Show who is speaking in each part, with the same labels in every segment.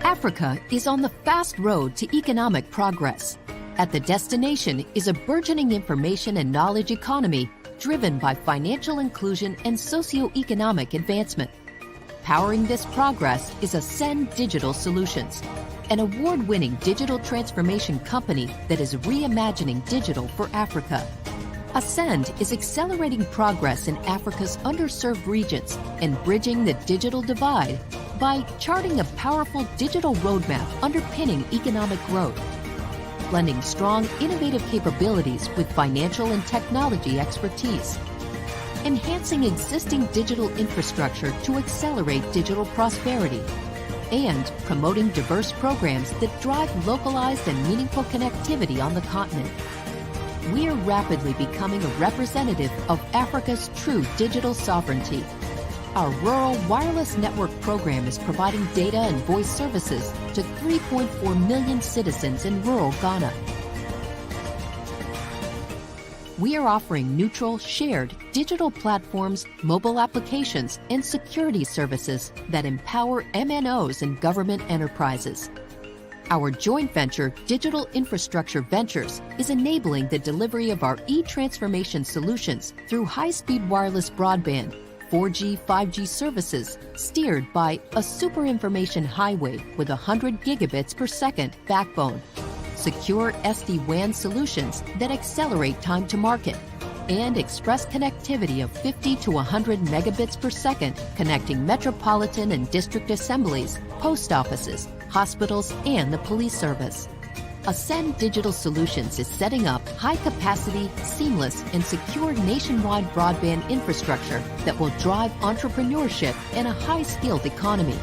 Speaker 1: Africa is on the fast road to economic progress. At the destination is a burgeoning information and knowledge economy driven by financial inclusion and socio-economic advancement. Powering this progress is Ascend Digital Solutions, an award-winning digital transformation company that is reimagining digital for Africa. Ascend is accelerating progress in Africa's underserved regions and bridging the digital divide by charting a powerful digital roadmap underpinning economic growth, blending strong, innovative capabilities with financial and technology expertise, enhancing existing digital infrastructure to accelerate digital prosperity, and promoting diverse programs that drive localized and meaningful connectivity on the continent. We are rapidly becoming a representative of Africa's true digital sovereignty. Our rural wireless network program is providing data and voice services to 3.4 million citizens in rural Ghana. We are offering neutral, shared, digital platforms, mobile applications, and security services that empower MNOs and government enterprises. Our joint venture, Digital Infrastructure Ventures, is enabling the delivery of our e-transformation solutions through high-speed wireless broadband, 4G, 5G services, steered by a super information highway with 100 gigabits per second backbone, secure SD-WAN solutions that accelerate time to market, and express connectivity of 50 to 100 megabits per second, connecting metropolitan and district assemblies, post offices, hospitals, and the police service. Ascend Digital Solutions is setting up high-capacity, seamless, and secure nationwide broadband infrastructure that will drive entrepreneurship and a high-skilled economy.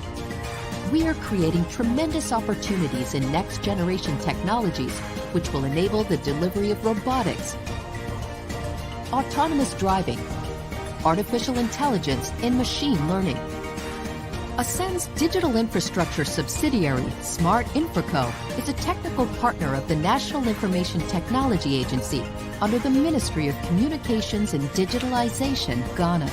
Speaker 1: We are creating tremendous opportunities in next-generation technologies, which will enable the delivery of robotics, autonomous driving, artificial intelligence, and machine learning. Ascend's digital infrastructure subsidiary, Smart Infraco, is a technical partner of the National Information Technology Agency under the Ministry of Communications and Digitalization, Ghana.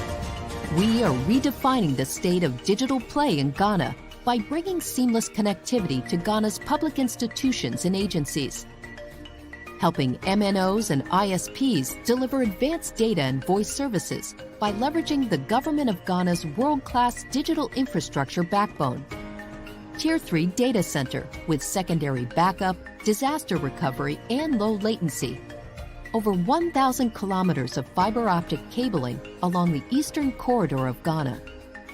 Speaker 1: We are redefining the state of digital play in Ghana by bringing seamless connectivity to Ghana's public institutions and agencies, helping MNOs and ISPs deliver advanced data and voice services by leveraging the Government of Ghana's world-class digital infrastructure backbone. Tier 3 data center with secondary backup, disaster recovery, and low latency. Over 1,000 kilometers of fiber optic cabling along the eastern corridor of Ghana.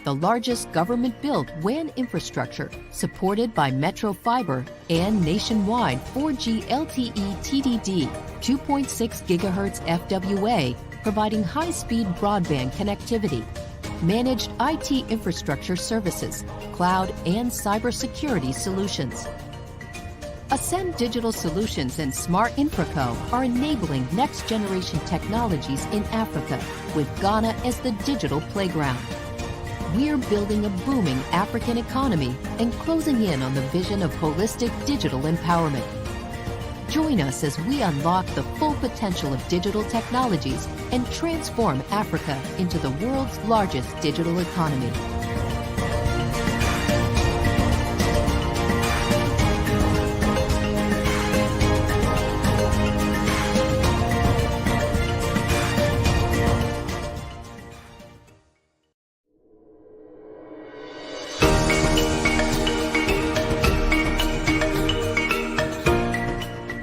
Speaker 1: The largest government-built WAN infrastructure supported by Metro Fiber and nationwide 4G LTE TDD 2.6 GHz FWA, providing high-speed broadband connectivity, managed IT infrastructure services, cloud and cybersecurity solutions. Ascend Digital Solutions and Smart Infraco are enabling next-generation technologies in Africa, with Ghana as the digital playground. We are building a booming African economy and closing in on the vision of holistic digital empowerment. Join us as we unlock the full potential of digital technologies and transform Africa into the world's largest digital economy.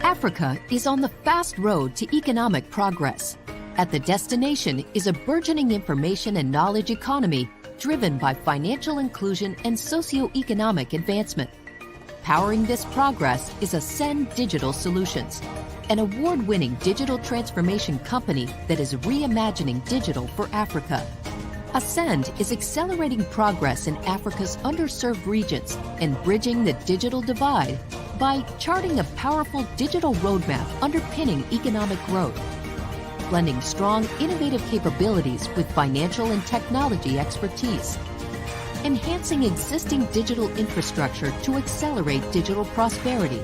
Speaker 1: Africa is on the fast road to economic progress. At the destination is a burgeoning information and knowledge economy driven by financial inclusion and socio-economic advancement. Powering this progress is Ascend Digital Solutions, an award-winning digital transformation company that is reimagining digital for Africa. Ascend is accelerating progress in Africa's underserved regions and bridging the digital divide by charting a powerful digital roadmap underpinning economic growth, blending strong, innovative capabilities with financial and technology expertise, enhancing existing digital infrastructure to accelerate digital prosperity,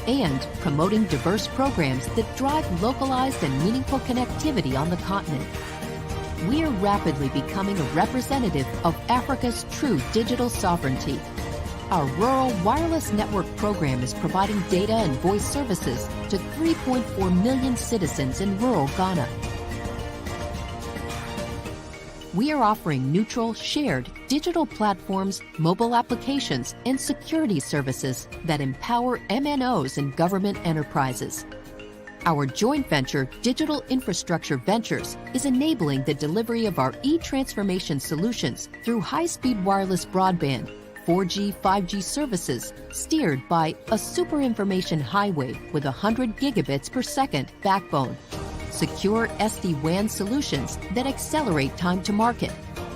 Speaker 1: and promoting diverse programs that drive localized and meaningful connectivity on the continent. We are rapidly becoming a representative of Africa's true digital sovereignty. Our rural wireless network program is providing data and voice services to 3.4 million citizens in rural Ghana. We are offering neutral, shared, digital platforms, mobile applications, and security services that empower MNOs and government enterprises. Our joint venture, Digital Infrastructure Ventures, is enabling the delivery of our e-transformation solutions through high-speed wireless broadband, 4G, 5G services, steered by a super information highway with 100 gigabits per second backbone, secure SD-WAN solutions that accelerate time to market,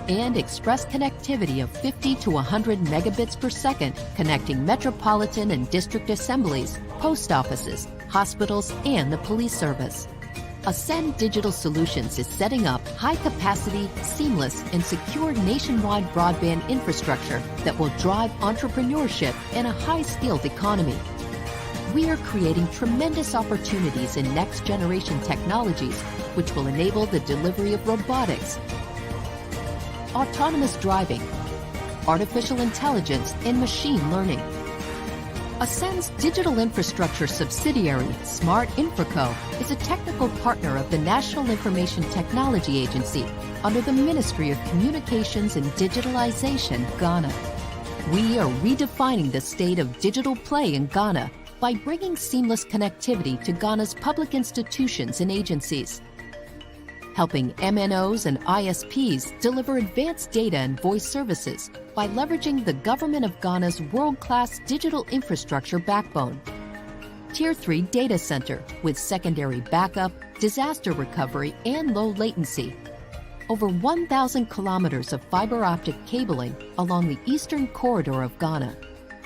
Speaker 1: and express connectivity of 50 to 100 megabits per second, connecting metropolitan and district assemblies, post offices, hospitals, and the police service. Ascend Digital Solutions is setting up high-capacity, seamless, and secure nationwide broadband infrastructure that will drive entrepreneurship and a high-skilled economy. We are creating tremendous opportunities in next-generation technologies, which will enable the delivery of robotics, autonomous driving, artificial intelligence, and machine learning. Ascend's digital infrastructure subsidiary, Smart Infraco, is a technical partner of the National Information Technology Agency under the Ministry of Communications and Digitalization, Ghana. We are redefining the state of digital play in Ghana by bringing seamless connectivity to Ghana's public institutions and agencies, helping MNOs and ISPs deliver advanced data and voice services by leveraging the Government of Ghana's world-class digital infrastructure backbone. Tier 3 data center with secondary backup, disaster recovery, and low latency. Over 1,000 kilometers of fiber optic cabling along the eastern corridor of Ghana.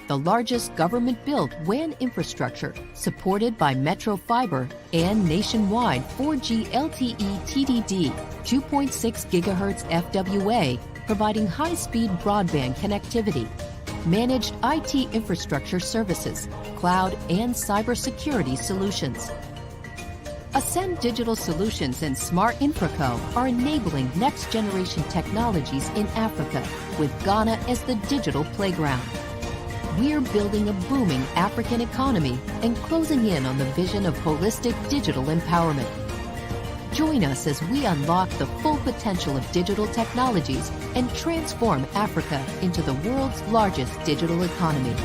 Speaker 1: The largest government-built WAN infrastructure supported by Metro Fiber and nationwide 4G LTE TDD 2.6 GHz FWA, providing high-speed broadband connectivity, managed IT infrastructure services, cloud and cybersecurity solutions. Ascend Digital Solutions and Smart Infraco are enabling next-generation technologies in Africa, with Ghana as the digital playground. We are building a booming African economy and closing in on the vision of holistic digital empowerment. Join us as we unlock the full potential of digital technologies and transform Africa into the world's largest digital economy.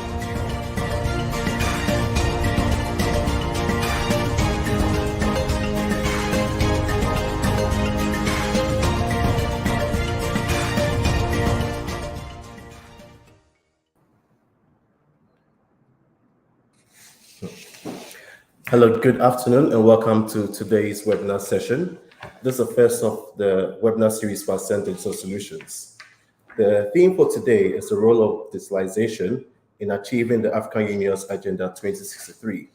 Speaker 2: Hello, good afternoon, and welcome to today's webinar session. This is the first of the webinar series for Ascend Digital Solutions. The theme for today is the role of digitalization in achieving the African Union's Agenda 2063.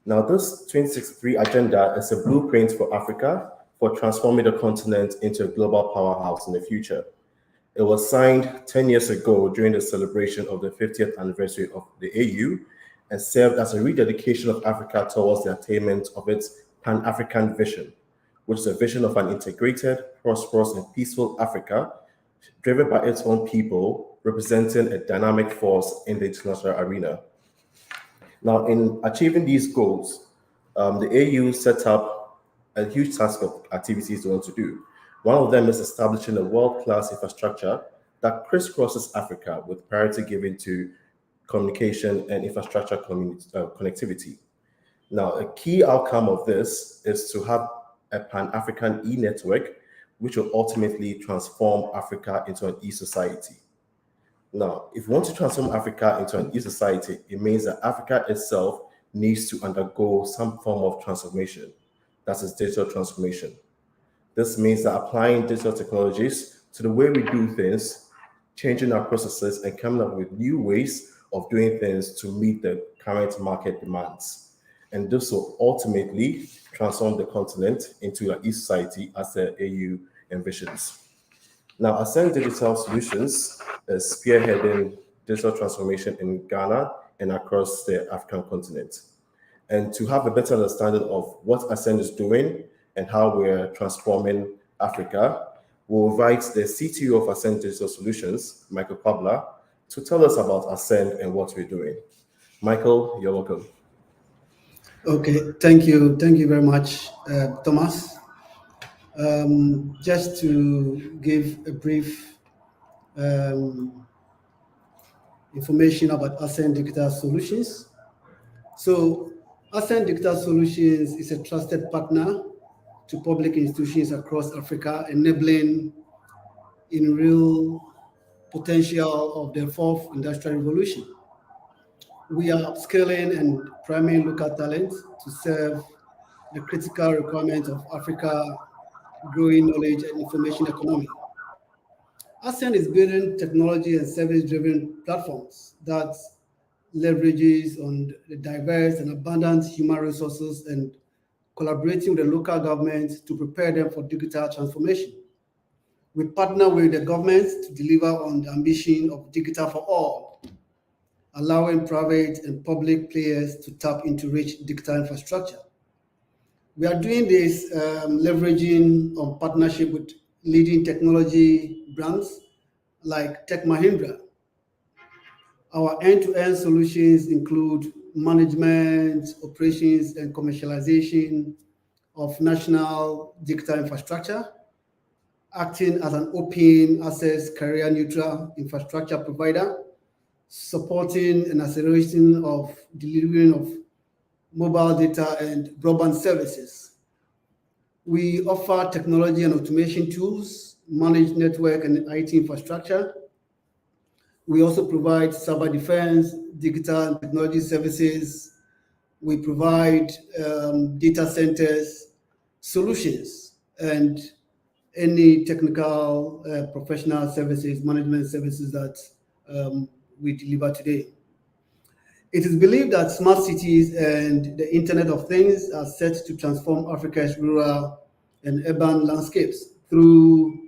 Speaker 2: Now, this 2063 agenda is a blueprint for Africa for transforming the continent into a global powerhouse in the future. It was signed 10 years ago during the celebration of the 50th anniversary of the AU, and served as a rededication of Africa towards the attainment of its Pan-African vision, which is a vision of an integrated, prosperous, and peaceful Africa, driven by its own people, representing a dynamic force in the international arena. Now, in achieving these goals, the AU set up a huge task of activities they want to do. One of them is establishing a world-class infrastructure that crisscrosses Africa, with priority given to communication and infrastructure connectivity. Now, a key outcome of this is to have a Pan-African e-network, which will ultimately transform Africa into an e-society. Now, if you want to transform Africa into an e-society, it means that Africa itself needs to undergo some form of transformation. That is digital transformation. This means that applying digital technologies to the way we do things, changing our processes, and coming up with new ways of doing things to meet the current market demands. And this will ultimately transform the continent into an e-society as the AU envisions. Now, Ascend Digital Solutions is spearheading digital transformation in Ghana and across the African continent. And to have a better understanding of what Ascend is doing and how we're transforming Africa, we'll invite the CTO of Ascend Digital Solutions, Michael Pabla, to tell us about Ascend and what we're doing. Michael, you're welcome.
Speaker 3: Okay, thank you very much, Thomas. Just to give a brief information about Ascend Digital Solutions. So, Ascend Digital Solutions is a trusted partner to public institutions across Africa, enabling in real potential of the fourth industrial revolution. We are upscaling and priming local talent to serve the critical requirements of Africa growing knowledge and information economy. ASEAN is building technology and service-driven platforms that leverages on the diverse and abundant human resources and collaborating with the local governments to prepare them for digital transformation. We partner with the governments to deliver on the ambition of digital for all, allowing private and public players to tap into rich digital infrastructure. We are doing this leveraging on partnership with leading technology brands like Tech Mahindra. Our end-to-end solutions include management, operations, and commercialization of national digital infrastructure, acting as an open access career neutral infrastructure provider, supporting and accelerating of delivering of mobile data and broadband services. We offer technology and automation tools, manage network and IT infrastructure. We also provide cyber defense, digital and technology services. We provide data centers, solutions, and any technical professional services, management services that we deliver today. It is believed that smart cities and the Internet of Things are set to transform Africa's rural and urban landscapes through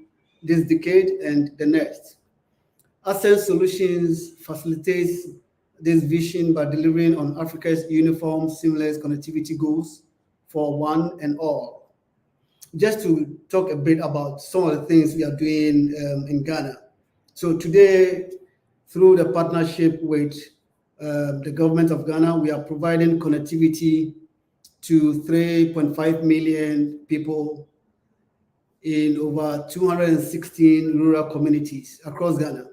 Speaker 3: this decade and the next. Ascend Solutions facilitates this vision by delivering on Africa's uniform, seamless connectivity goals for one and all. Just to talk a bit about some of the things we are doing in Ghana. So today, through the partnership with the government of Ghana, we are providing connectivity to 3.5 million people in over 216 rural communities across Ghana.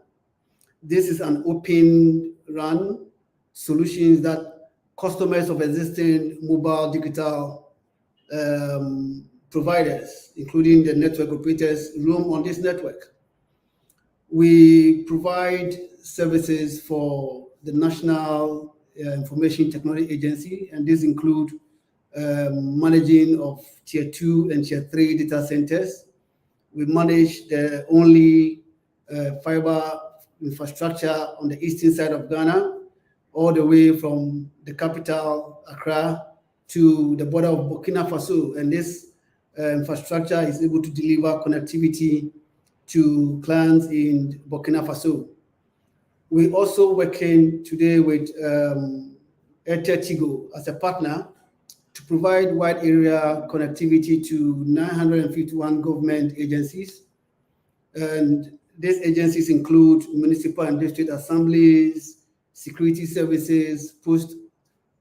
Speaker 3: This is an open run solutions that customers of existing mobile digital providers, including the network operators, roam on this network. We provide services for the National Information Technology Agency, and these include managing of Tier 2 and Tier 3 data centers. We manage the only fiber infrastructure on the eastern side of Ghana, all the way from the capital, Accra, to the border of Burkina Faso. And this infrastructure is able to deliver connectivity to clients in Burkina Faso. We're also working today with Airtel Tigo as a partner to provide wide area connectivity to 951 government agencies. And these agencies include municipal and district assemblies, security services, post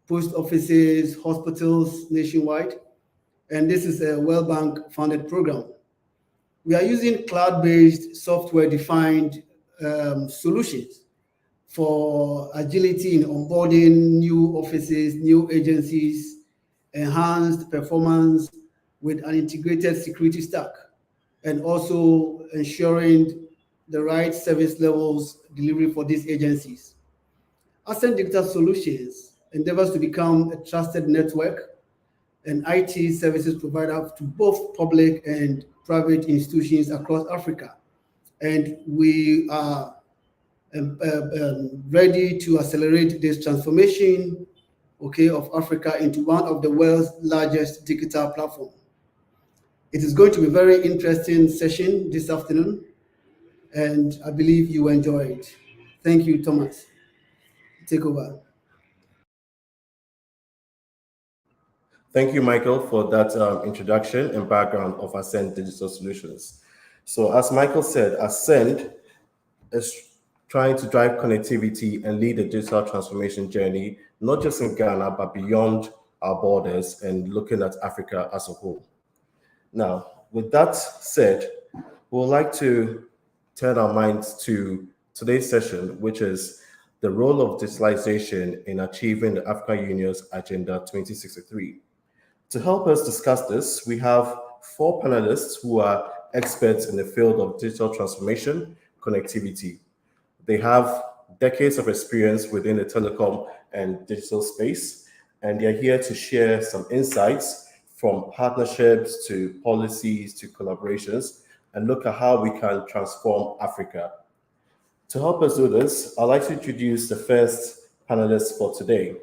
Speaker 3: offices, hospitals nationwide. And this is a World Bank funded program. We are using cloud-based software-defined solutions for agility in onboarding new offices, new agencies, enhanced performance with an integrated security stack, and also ensuring the right service levels delivery for these agencies. Ascend Digital Solutions endeavors to become a trusted network and IT services provider to both public and private institutions across Africa. And we are ready to accelerate this transformation, of Africa into one of the world's largest digital platforms. It is going to be a very interesting session this afternoon, and I believe you will enjoy it. Thank you, Thomas. Take over.
Speaker 2: Thank you, Michael, for that introduction and background of Ascend Digital Solutions. So as Michael said, Ascend is trying to drive connectivity and lead the digital transformation journey, not just in Ghana, but beyond our borders and looking at Africa as a whole. Now, with that said, we would like to turn our minds to today's session, which is the role of digitalization in achieving the African Union's Agenda 2063. To help us discuss this, we have 4 panelists who are experts in the field of digital transformation, connectivity. They have decades of experience within the telecom and digital space, and they're here to share some insights from partnerships to policies to collaborations and look at how we can transform Africa. To help us do this, I'd like to introduce the first panelist for today.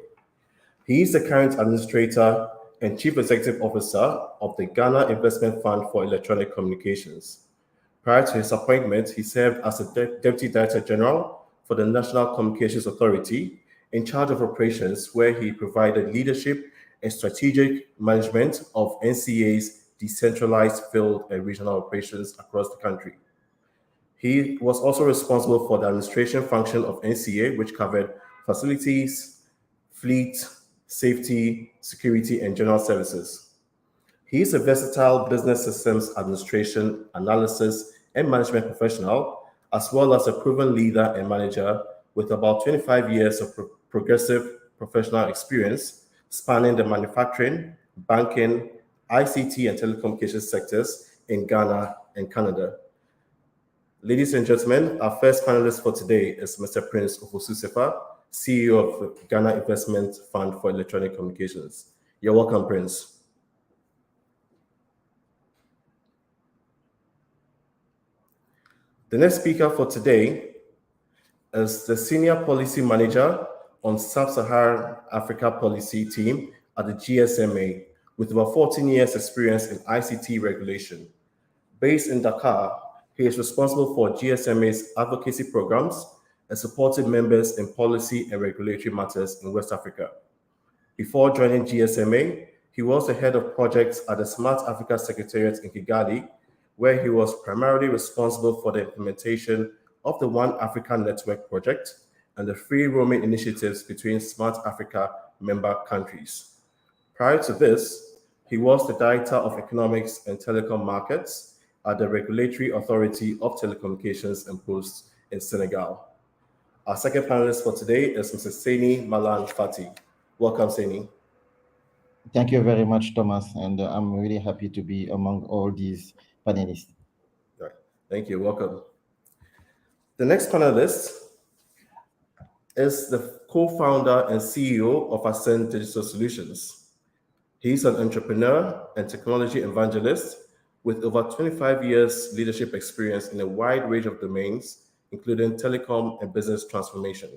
Speaker 2: He is the current administrator and Chief Executive Officer of the Ghana Investment Fund for Electronic Communications. Prior to his appointment, he served as the Deputy Director General for the National Communications Authority, in charge of operations, where he provided leadership and strategic management of NCA's decentralized field and regional operations across the country. He was also responsible for the administration function of NCA, which covered facilities, fleet, safety, security, and general services. He is a versatile business systems administration, analysis, and management professional, as well as a proven leader and manager with about 25 years of progressive professional experience spanning the manufacturing, banking, ICT, and telecommunications sectors in Ghana and Canada. Ladies and gentlemen, our first panelist for today is Mr. Prince Ofosu-Sefa, CEO of the Ghana Investment Fund for Electronic Communications. You're welcome, Prince. The next speaker for today is the Senior Policy Manager on Sub-Saharan Africa Policy Team at the GSMA, with over 14 years experience in ICT regulation. Based in Dakar, he is responsible for GSMA's advocacy programs and supported members in policy and regulatory matters in West Africa. Before joining GSMA, he was the head of projects at the Smart Africa Secretariat in Kigali, where he was primarily responsible for the implementation of the One Africa Network project and the free roaming initiatives between Smart Africa member countries. Prior to this, he was the Director of Economics and Telecom Markets at the Regulatory Authority of Telecommunications and Posts in Senegal. Our second panelist for today is Mr. Seni Malan Fati. Welcome, Seni.
Speaker 4: Thank you very much, Thomas, and I'm really happy to be among all these panelists.
Speaker 2: All right. Thank you. Welcome. The next panelist is the co-founder and CEO of Ascend Digital Solutions. He's an entrepreneur and technology evangelist with over 25 years leadership experience in a wide range of domains, including telecom and business transformation.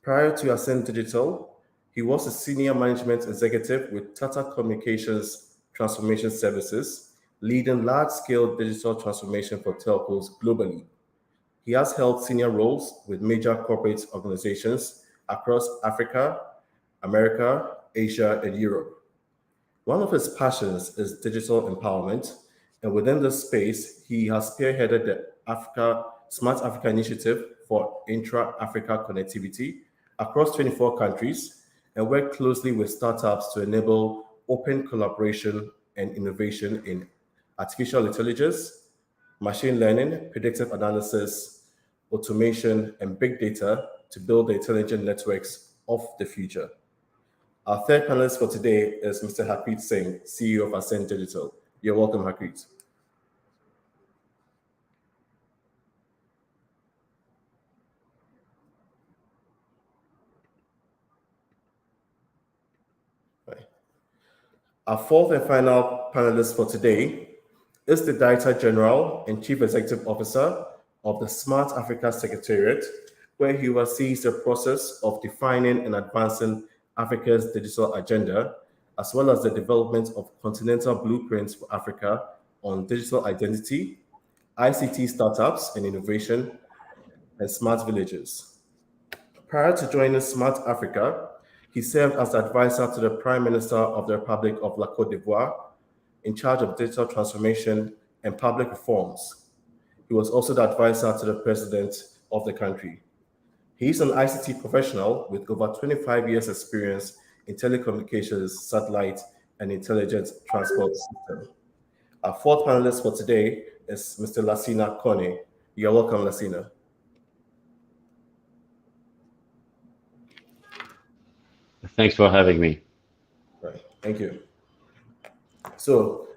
Speaker 2: Prior to Ascend Digital, he was a senior management executive with Tata Communications Transformation Services, leading large-scale digital transformation for telcos globally. He has held senior roles with major corporate organizations across Africa, America, Asia, and Europe. One of his passions is digital empowerment, and within this space, he has spearheaded the Smart Africa Initiative for intra-Africa connectivity across 24 countries and worked closely with startups to enable open collaboration and innovation in artificial intelligence, machine learning, predictive analysis, automation, and big data to build the intelligent networks of the future. Our third panelist for today is Mr. Harpreet Singh, CEO of Ascend Digital. You're welcome, Harpreet. Our fourth and final panelist for today is the Director General and Chief Executive Officer of the Smart Africa Secretariat, where he oversees the process of defining and advancing Africa's digital agenda, as well as the development of continental blueprints for Africa on digital identity, ICT startups and innovation, and smart villages. Prior to joining Smart Africa, he served as advisor to the Prime Minister of the Republic of La Côte d'Ivoire, in charge of digital transformation and public reforms. He was also the advisor to the President of the country. He's an ICT professional with over 25 years experience in telecommunications, satellite, and intelligent transport system. Our fourth panelist for today is Mr. Lassina Kone. You're welcome, Lassina.
Speaker 5: Thanks for having me.
Speaker 2: Right, thank you. So,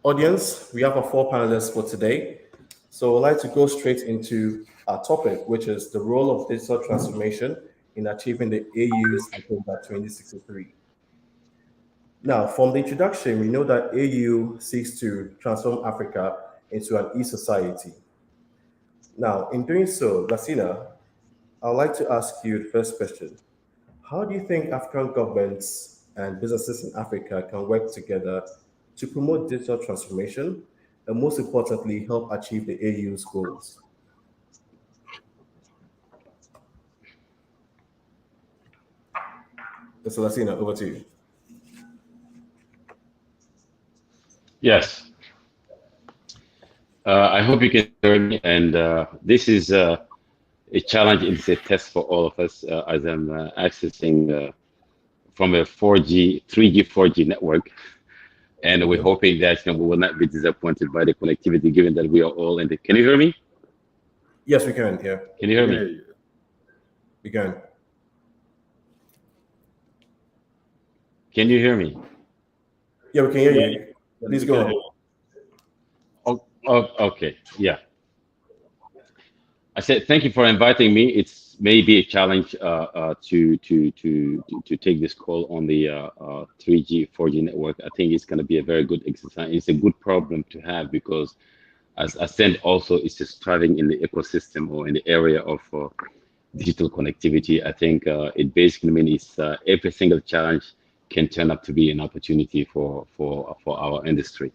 Speaker 2: audience, we have our four panelists for today. So I'd like to go straight into our topic, which is the role of digital transformation in achieving the AU's Agenda 2063. Now, from the introduction, we know that AU seeks to transform Africa into an e-society. Now, in doing so, Lassina, I'd like to ask you the first question. How do you think African governments and businesses in Africa can work together to promote digital transformation and, most importantly, help achieve the AU's goals? Mr. Lassina, over to you.
Speaker 5: Yes. I hope you can hear me. And this is a challenge. It's a test for all of us as I'm accessing from a 3G, 4G network. And we're hoping that we will not be disappointed by the connectivity, given that we are all in the. Can you hear me?
Speaker 2: Yes, we can. Yeah.
Speaker 5: Can you hear me?
Speaker 2: We can.
Speaker 5: Can you hear me?
Speaker 2: Yeah, we can hear you. Please go on.
Speaker 5: Oh, okay. Yeah. I said thank you for inviting me. It's maybe a challenge to take this call on the 3G, 4G network. I think it's going to be a very good exercise. It's a good problem to have because, as I said, also it's just thriving in the ecosystem or in the area of digital connectivity. I think it basically means every single challenge can turn up to be an opportunity for our industry.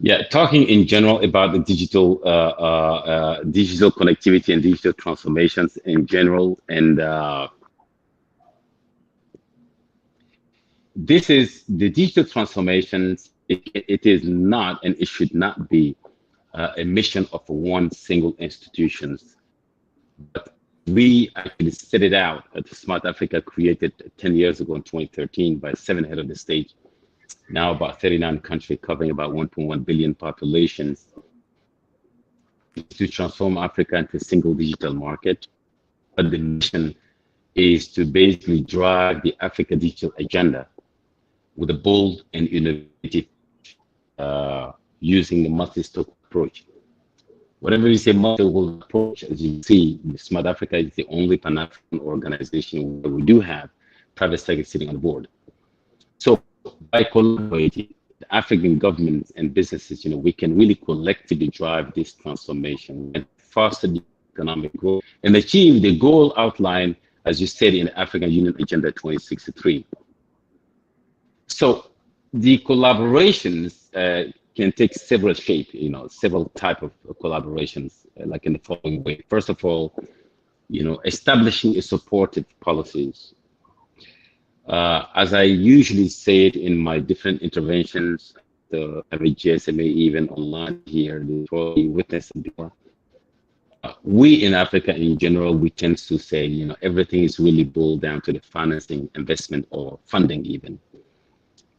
Speaker 5: Yeah, talking in general about the digital digital connectivity and digital transformations in general, and this is the digital transformations. It is not, and it should not be, a mission of one single institution. But we actually set it out at Smart Africa, created 10 years ago in 2013 by 7 heads of the state. Now about 39 countries covering about 1.1 billion populations, to transform Africa into a single digital market. But the mission is to basically drive the Africa digital agenda with a bold and innovative using the multi-stock approach. Whatever you say multi-stock approach, as you see, Smart Africa is the only Pan-African organization where we do have private sector sitting on the board. So by collaborating, the African governments and businesses, we can really collectively drive this transformation and foster the economic growth and achieve the goal outlined, as you said, in the African Union Agenda 2063. So the collaborations can take several shapes, several type of collaborations, like in the following way. First of all, establishing a supportive policies. As I usually say it in my different interventions, the GSMA, even online here, the probably witnessed it before. We in Africa in general, we tend to say, everything is really boiled down to the financing, investment, or funding even.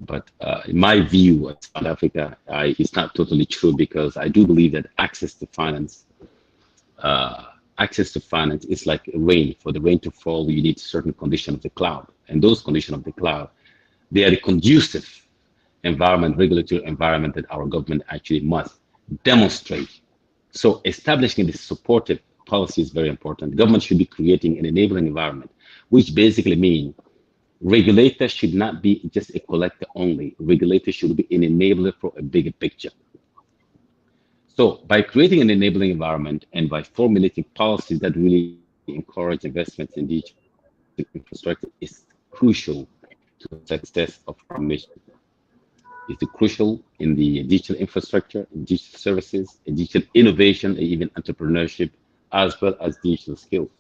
Speaker 5: But in my view of South Africa, it's not totally true, because I do believe that access to finance is like rain. For the rain to fall, you need certain conditions of the cloud. And those conditions of the cloud, they are the conducive environment, regulatory environment that our government actually must demonstrate. So establishing this supportive policy is very important. Government should be creating an enabling environment, which basically means regulators should not be just a collector only. Regulators should be an enabler for a bigger picture. So by creating an enabling environment and by formulating policies that really encourage investments in digital infrastructure is crucial to the success of our mission. It's crucial in the digital infrastructure, digital services, digital innovation, and even entrepreneurship, as well as digital skills.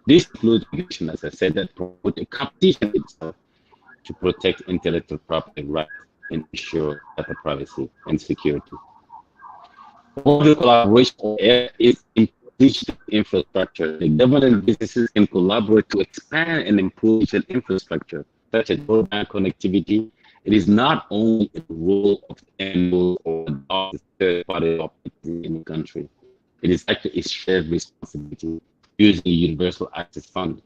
Speaker 5: This includes, as I said, that promote a competition itself to protect intellectual property rights and ensure data privacy and security. All the collaboration is digital infrastructure, the government and businesses can collaborate to expand and improve digital infrastructure, such as broadband connectivity. It is not only a role of NGOs or third-party operators in the country. It is actually a shared responsibility using the Universal Access Fund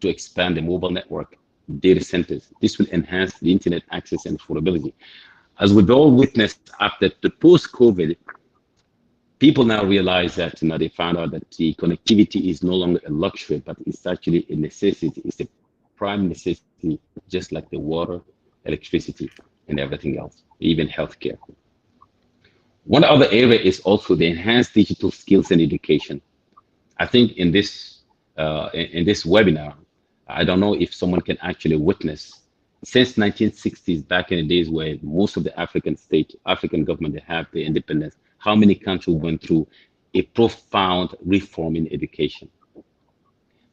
Speaker 5: to expand the mobile network, data centers. This will enhance the internet access and affordability. As we've all witnessed after the post-COVID, people now realize that they found out that the connectivity is no longer a luxury, but it's actually a necessity. It's a prime necessity, just like the water, electricity, and everything else, even healthcare. One other area is also the enhanced digital skills and education. I think in this webinar, I don't know if someone can actually witness, since 1960s, back in the days where most of the African government have the independence, how many countries went through a profound reform in education.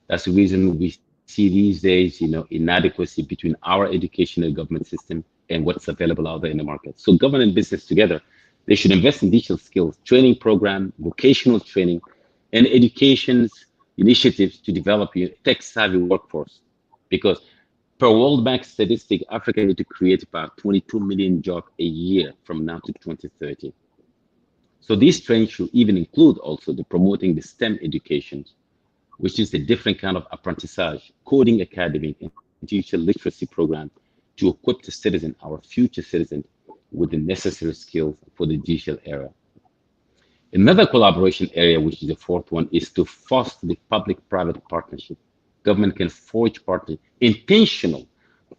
Speaker 5: That's the reason we see these days, inadequacy between our educational government system and what's available out there in the market. So government and business together, they should invest in digital skills, training program, vocational training, and education's initiatives to develop a tech-savvy workforce. Because per World Bank statistic, Africa need to create about 22 million jobs a year from now to 2030. So these trends should even include also the promoting the STEM education, which is a different kind of apprentissage, coding academy, and digital literacy program to equip the citizen, our future citizens, with the necessary skills for the digital era. Another collaboration area, which is the fourth one, is to foster the public-private partnership. Government can forge partnership, intentional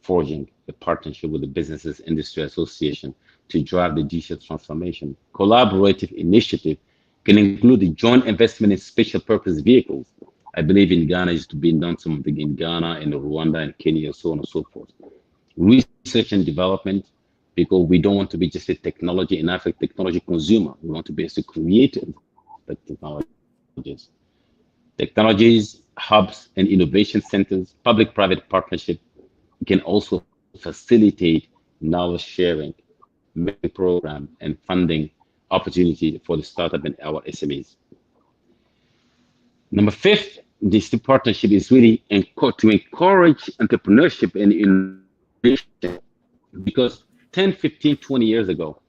Speaker 5: forging a partnership with the businesses industry association to drive the digital transformation. Collaborative initiative can include the joint investment in special purpose vehicles. I believe in Ghana is being done something in Ghana and Rwanda and Kenya, so on and so forth. Research and development, because we don't want to be just a technology in Africa, technology consumer. We want to be a creator of technologies. Technologies, hubs, and innovation centers, public-private partnership can also facilitate knowledge sharing, program, and funding opportunity for the startup and our SMEs. Number fifth, this partnership is really to encourage entrepreneurship and innovation, because 10, 15, 20 years ago,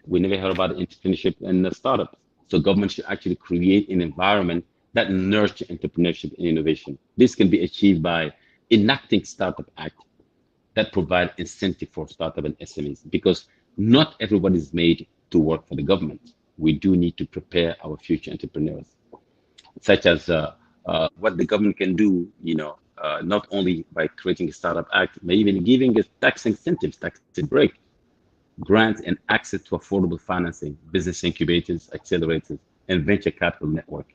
Speaker 5: we never heard about entrepreneurship and the startups. So government should actually create an environment that nurtures entrepreneurship and innovation. This can be achieved by enacting Startup Act that provide incentive for startup and SMEs, because not everybody is made to work for the government. We do need to prepare our future entrepreneurs, such as what the government can do, not only by creating a Startup Act, but even giving us tax incentives, tax break, grants, and access to affordable financing, business incubators, accelerators, and venture capital network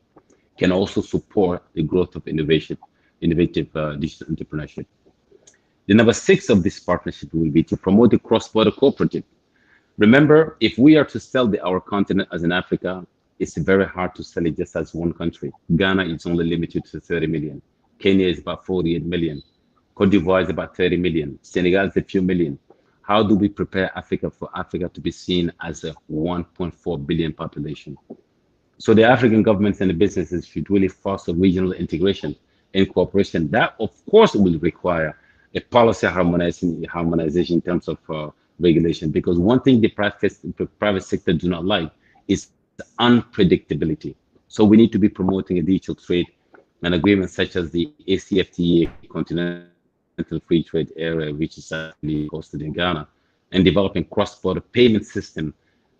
Speaker 5: can also support the growth of innovative digital entrepreneurship. The number 6 of this partnership will be to promote the cross-border cooperative. Remember, if we are to sell our continent as in Africa, it's very hard to sell it just as one country. Ghana is only limited to 30 million. Kenya is about 48 million. Cote d'Ivoire is about 30 million. Senegal is a few million. How do we prepare Africa for Africa to be seen as a 1.4 billion population? So the African governments and the businesses should really foster regional integration and cooperation. That, of course, will require a policy harmonization in terms of regulation, because one thing the private sector do not like is unpredictability. So we need to be promoting a digital trade and agreements such as the ACFTA, Continental Free Trade Area, which is actually hosted in Ghana, and developing cross-border payment system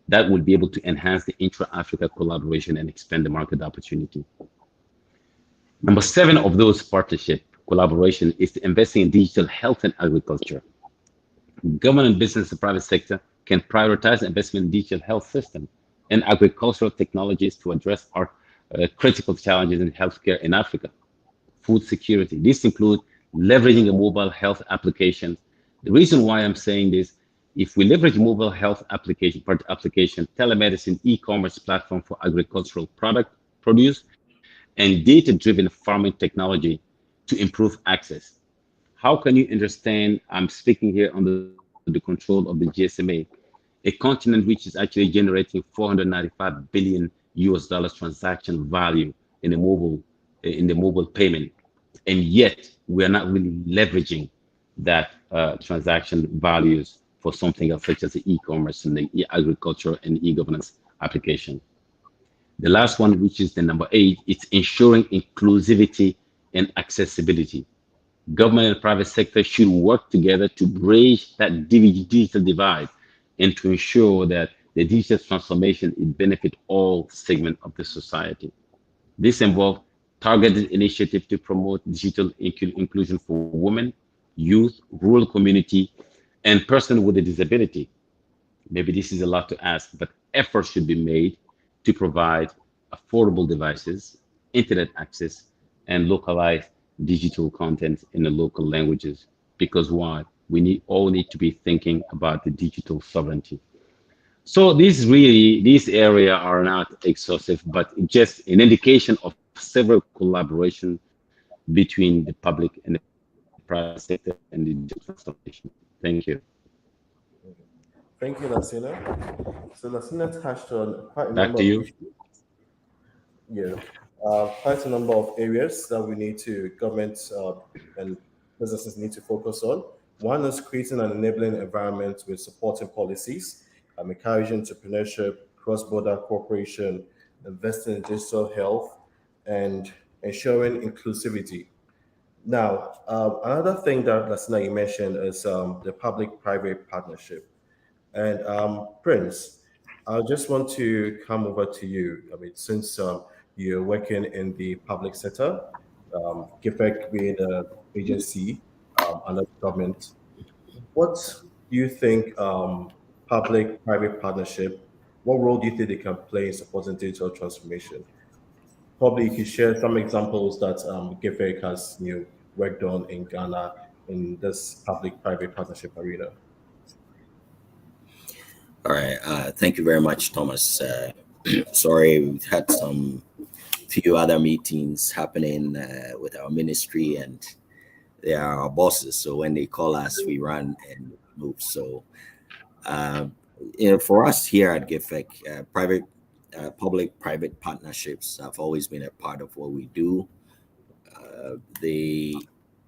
Speaker 5: that will be able to enhance the intra-Africa collaboration and expand the market opportunity. Number 7 of those partnership collaboration is investing in digital health and agriculture. Government, business, and private sector can prioritize investment in digital health system and agricultural technologies to address our critical challenges in healthcare in Africa. Food security. This includes leveraging a mobile health application. The reason why I'm saying this, if we leverage mobile health application, telemedicine, e-commerce platform for agricultural produce, and data-driven farming technology to improve access. How can you understand, I'm speaking here under the control of the GSMA, a continent which is actually generating $495 billion transaction value in the mobile payment, and yet we are not really leveraging that transaction values for something else such as the e-commerce and the agriculture and e-governance application. The last one, which is the number 8, it's ensuring inclusivity and accessibility. Government and private sector should work together to bridge that digital divide and to ensure that the digital transformation it benefit all segments of the society. This involves targeted initiatives to promote digital inclusion for women, youth, rural community, and persons with a disability. Maybe this is a lot to ask, but efforts should be made to provide affordable devices, internet access, and localized digital content in the local languages. Because why? All need to be thinking about the digital sovereignty. So these area are not exhaustive, but just an indication of several collaboration between the public and the private sector and the digital transformation. Thank you.
Speaker 2: Thank you, Nasina. So Nasina touched on quite a
Speaker 5: Back
Speaker 2: number
Speaker 5: to
Speaker 2: of
Speaker 5: you.
Speaker 2: issues. Yeah, quite a number of areas that we need to government and businesses need to focus on. One is creating an enabling environment with supporting policies, encouraging entrepreneurship, cross-border cooperation, investing in digital health, and ensuring inclusivity. Now, another thing that Lasina you mentioned is the public-private partnership. And Prince, I just want to come over to you. I mean, since you're working in the public sector, GIFEC being an agency under the government, what do you think public-private partnership, what role do you think they can play in supporting digital transformation? Probably you could share some examples that GIFEC has worked on in Ghana in this public-private partnership arena.
Speaker 6: All right. Thank you very much, Thomas. Sorry, we've had some few other meetings happening with our ministry, and they are our bosses. So when they call us, we run and move. So, for us here at GIFEC, public-private partnerships have always been a part of what we do. The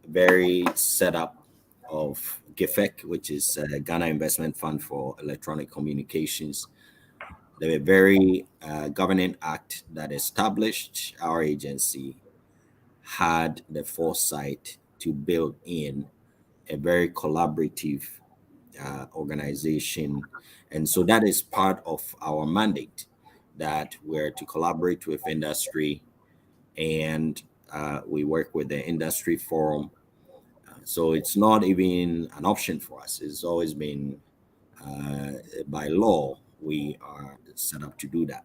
Speaker 6: very setup of GIFEC, which is Ghana Investment Fund for Electronic Communications, the very governing act that established our agency had the foresight to build in a very collaborative organization. And so that is part of our mandate, that we're to collaborate with industry, and we work with the industry forum. So it's not even an option for us. It's always been by law, we are set up to do that.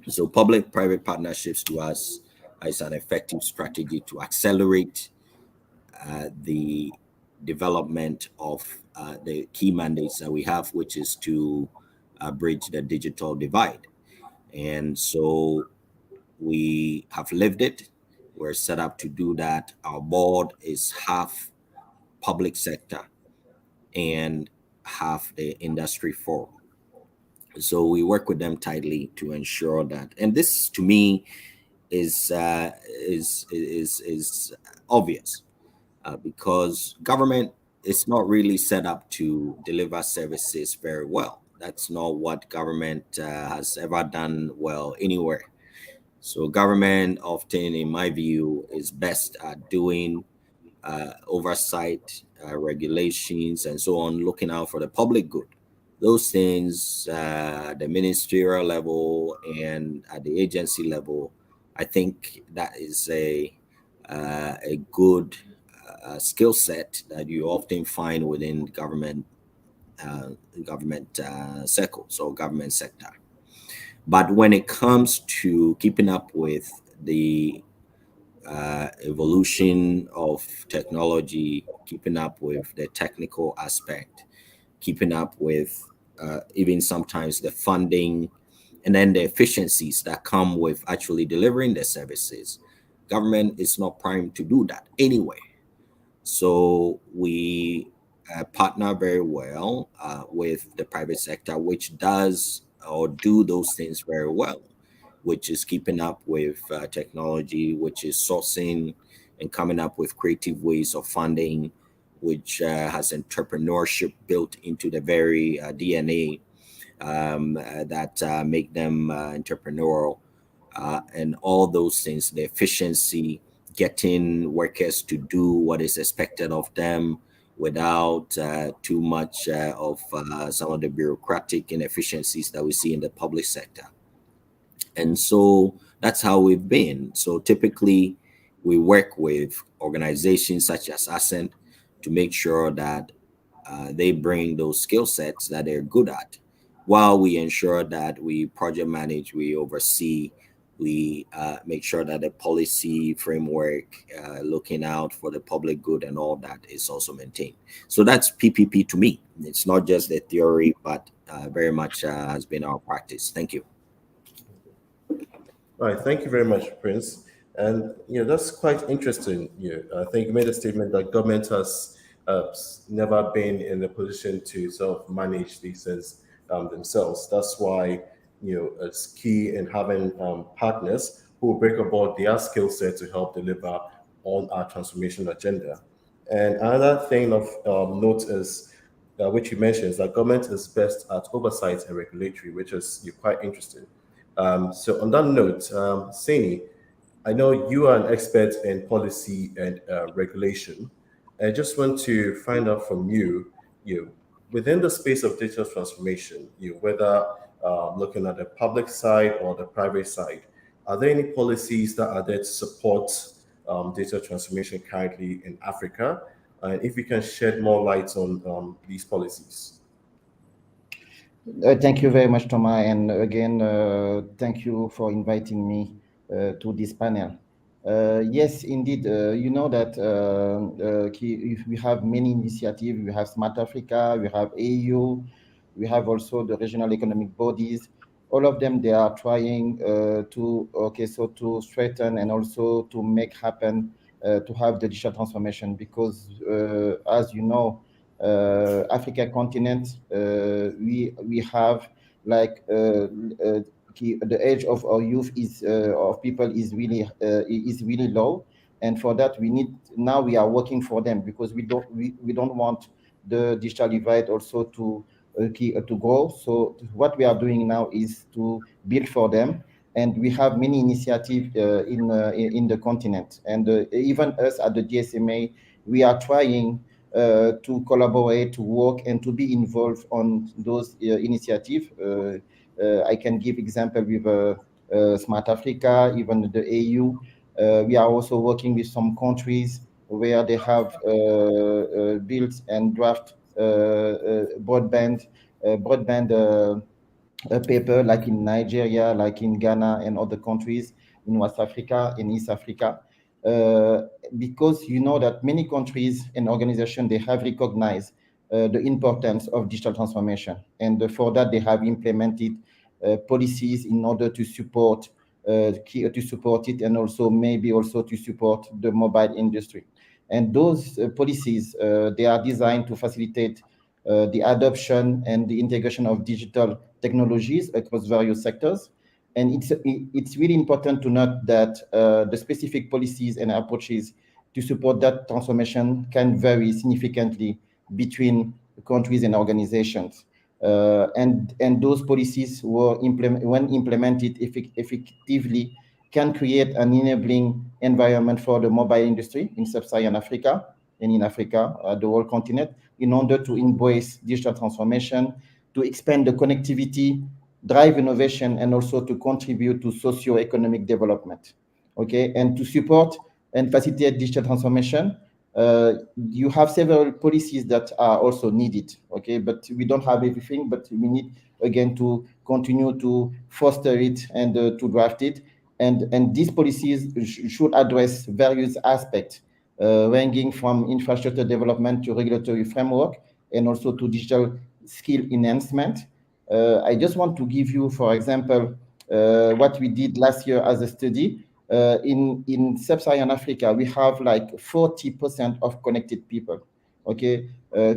Speaker 6: So public-private partnerships to us is an effective strategy to accelerate the development of the key mandates that we have, which is to bridge the digital divide. And so we have lived it. We're set up to do that. Our board is half public sector and half the industry forum. So we work with them tightly to ensure that, and this to me is obvious because government is not really set up to deliver services very well. That's not what government has ever done well anywhere. So government often, in my view, is best at doing oversight, regulations, and so on, looking out for the public good. Those things, the ministerial level and at the agency level, I think that is a good skill set that you often find within government circles or government sector. But when it comes to keeping up with the evolution of technology, keeping up with the technical aspect, keeping up with even sometimes the funding, and then the efficiencies that come with actually delivering the services, government is not primed to do that anyway. So we partner very well with the private sector, which does or do those things very well. which is keeping up with technology, which is sourcing and coming up with creative ways of funding, which has entrepreneurship built into the very DNA that make them entrepreneurial, and all those things, the efficiency, getting workers to do what is expected of them without too much of some of the bureaucratic inefficiencies that we see in the public sector. And so that's how we've been. So typically we work with organizations such as Ascent to make sure that they bring those skill sets that they're good at, while we ensure that we project manage, we oversee, we make sure that the policy framework, looking out for the public good and all that is also maintained. So that's PPP to me. It's not just the theory, but very much has been our practice. Thank you.
Speaker 2: All right, thank you very much, Prince. And that's quite interesting. I think you made a statement that government has never been in a position to sort of manage these things themselves. That's why it's key in having partners who will bring aboard their skill set to help deliver on our transformation agenda. And another thing of note is, which you mentioned, is that government is best at oversight and regulatory, which is quite interesting. So on that note, Sani, I know you are an expert in policy and regulation. I just want to find out from you, within the space of digital transformation, whether looking at the public side or the private side, are there any policies that are there to support digital transformation currently in Africa? And if you can shed more light on these policies.
Speaker 4: Thank you very much, Thomas. And again, thank you for inviting me to this panel. Yes, indeed. You know that we have many initiatives. We have Smart Africa, we have AU, we have also the regional economic bodies. All of them, they are trying to strengthen and also to make happen to have the digital transformation, because as you know, Africa continent, we have like the age of our youth is of people is really low, and for that we are working for them, because we don't want the digital divide also to grow. So what we are doing now is to build for them, and we have many initiatives in the continent, and even us at the DSMA, we are trying to collaborate, to work, and to be involved on those initiatives. I can give example with Smart Africa, even the AU. We are also working with some countries where they have built and draft broadband paper, like in Nigeria, like in Ghana, and other countries in West Africa, in East Africa. Because you know that many countries and organizations, they have recognized the importance of digital transformation, and for that they have implemented policies in order to support it, and also maybe also to support the mobile industry. And those policies, they are designed to facilitate the adoption and the integration of digital technologies across various sectors. And it's really important to note that the specific policies and approaches to support that transformation can vary significantly between countries and organizations. And those policies when implemented effectively, can create an enabling environment for the mobile industry in sub-Saharan Africa and in Africa, the whole continent, in order to embrace digital transformation, to expand the connectivity, drive innovation, and also to contribute to socio-economic development. Okay, and to support and facilitate digital transformation, you have several policies that are also needed. Okay, but we don't have everything, but we need again to continue to foster it and to draft it. And these policies should address various aspects, ranging from infrastructure development to regulatory framework, and also to digital skill enhancement. I just want to give you, for example, what we did last year as a study. In sub-Saharan Africa, we have like 40% of connected people. Okay,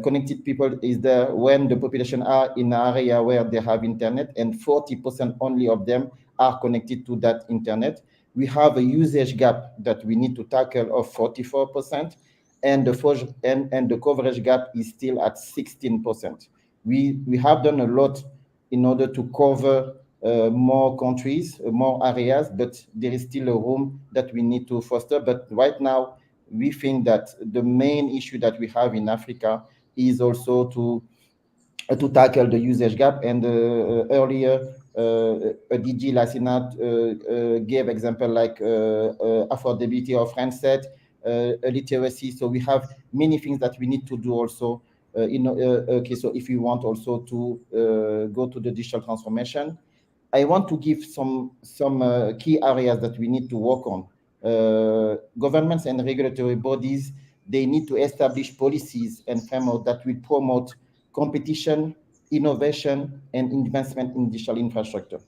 Speaker 4: connected people is there when the population are in an area where they have internet, and 40% only of them are connected to that internet. We have a usage gap that we need to tackle of 44%, and the coverage gap is still at 16%. We have done a lot in order to cover more countries, more areas, but there is still a room that we need to foster. But right now, we think that the main issue that we have in Africa is also to tackle the usage gap. And earlier, DG Lassina gave example like affordability of handset, literacy. So we have many things that we need to do also. Okay, so if you want also to go to the digital transformation, I want to give some key areas that we need to work on. Governments and regulatory bodies, they need to establish policies and frameworks that will promote competition, innovation, and investment in digital infrastructure.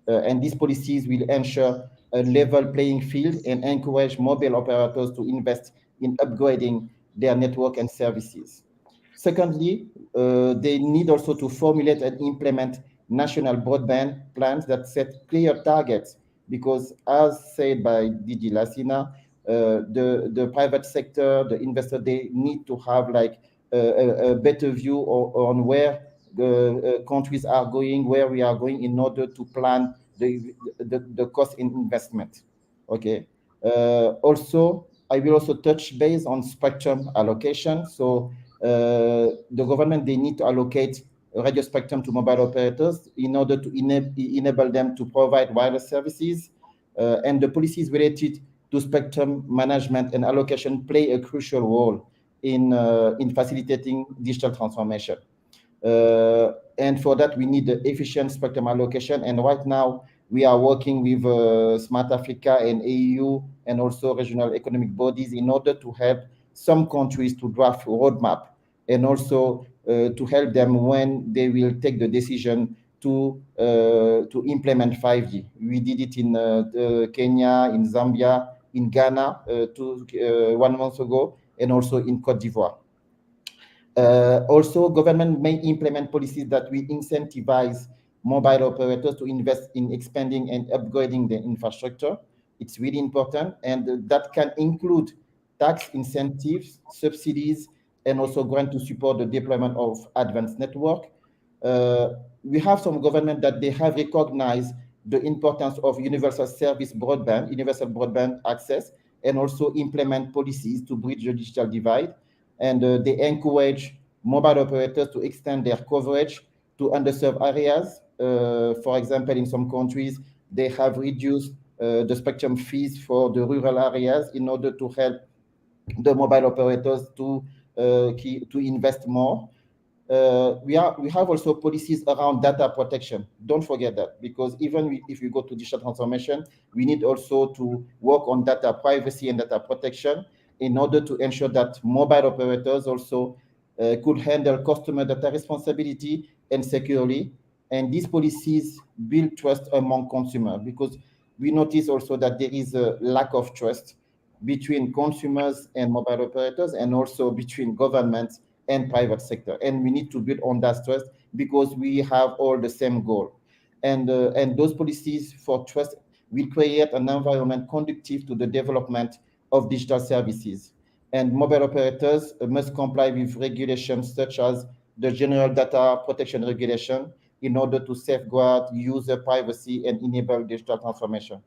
Speaker 4: And these policies will ensure a level playing field and encourage mobile operators to invest in upgrading their network and services. Secondly, they need also to formulate and implement national broadband plans that set clear targets, because as said by DG Lassina, the private sector, the investor, they need to have like a better view on where the countries are going, where we are going, in order to plan the cost in investment. Okay. Also, I will also touch base on spectrum allocation. So the government, they need to allocate radio spectrum to mobile operators in order to enable them to provide wireless services. And the policies related to spectrum management and allocation play a crucial role in facilitating digital transformation. And for that, we need the efficient spectrum allocation. And right now, we are working with Smart Africa and AU and also regional economic bodies in order to help some countries to draft a roadmap, and also to help them when they will take the decision to implement 5G. We did it in Kenya, in Zambia, in Ghana 1 month ago, and also in Cote d'Ivoire. Also, government may implement policies that will incentivize mobile operators to invest in expanding and upgrading their infrastructure. It's really important, and that can include tax incentives, subsidies, and also grant to support the deployment of advanced network. We have some government that they have recognized the importance of universal broadband access, and also implement policies to bridge the digital divide. And they encourage mobile operators to extend their coverage to underserved areas. For example, in some countries, they have reduced the spectrum fees for the rural areas in order to help the mobile operators to invest more. We have also policies around data protection. Don't forget that, because even if you go to digital transformation, we need also to work on data privacy and data protection in order to ensure that mobile operators also could handle customer data responsibility and securely. And these policies build trust among consumers, because we notice also that there is a lack of trust between consumers and mobile operators, and also between governments and private sector. And we need to build on that trust, because we have all the same goal. And those policies for trust will create an environment conducive to the development of digital services. And mobile operators must comply with regulations such as the General Data Protection Regulation in order to safeguard user privacy and enable digital transformation.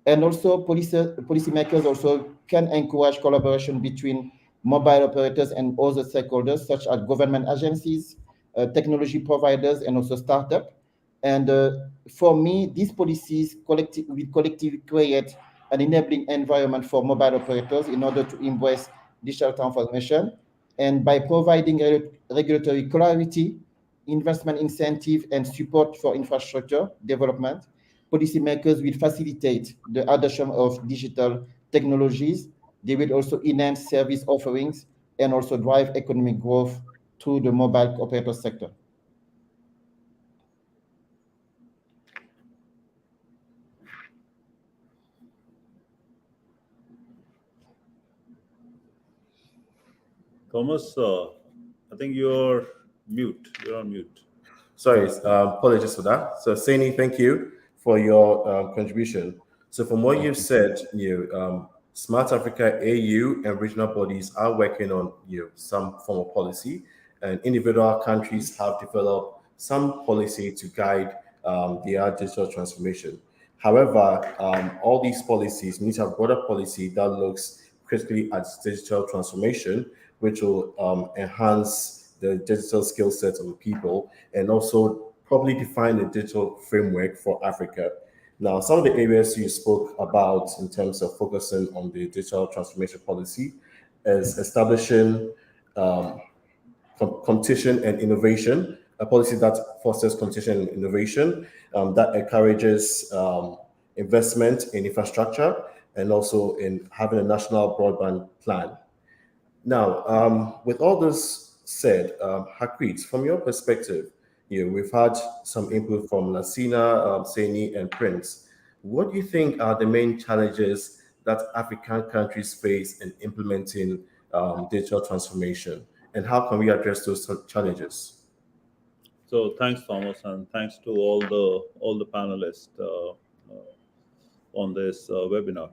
Speaker 4: And also, policymakers also can encourage collaboration between mobile operators and other stakeholders, such as government agencies, technology providers, and also startups. And for me, these policies will collectively create an enabling environment for mobile operators in order to embrace digital transformation. And by providing regulatory clarity, investment incentive, and support for infrastructure development, policymakers will facilitate the adoption of digital technologies. They will also enhance service offerings and also drive economic growth through the mobile operator sector.
Speaker 7: Thomas, I think you're mute. You're on mute.
Speaker 2: Sorry, apologies for that. So, Saini, thank you for your contribution. So, from what you've said, Smart Africa AU and regional bodies are working on some form of policy, and individual countries have developed some policy to guide their digital transformation. However, all these policies need to have broader policy that looks critically at digital transformation, which will enhance the digital skill sets of the people and also probably define a digital framework for Africa. Now, some of the areas you spoke about in terms of focusing on the digital transformation policy is establishing competition and innovation, a policy that fosters competition and innovation, that encourages investment in infrastructure and also in having a national broadband plan. Now, with all this said, Harpreet, from your perspective, we've had some input from Lassina, Saini, and Prince. What do you think are the main challenges that African countries face in implementing digital transformation, and how can we address those challenges?
Speaker 7: So thanks, Thomas, and thanks to all the panelists on this webinar.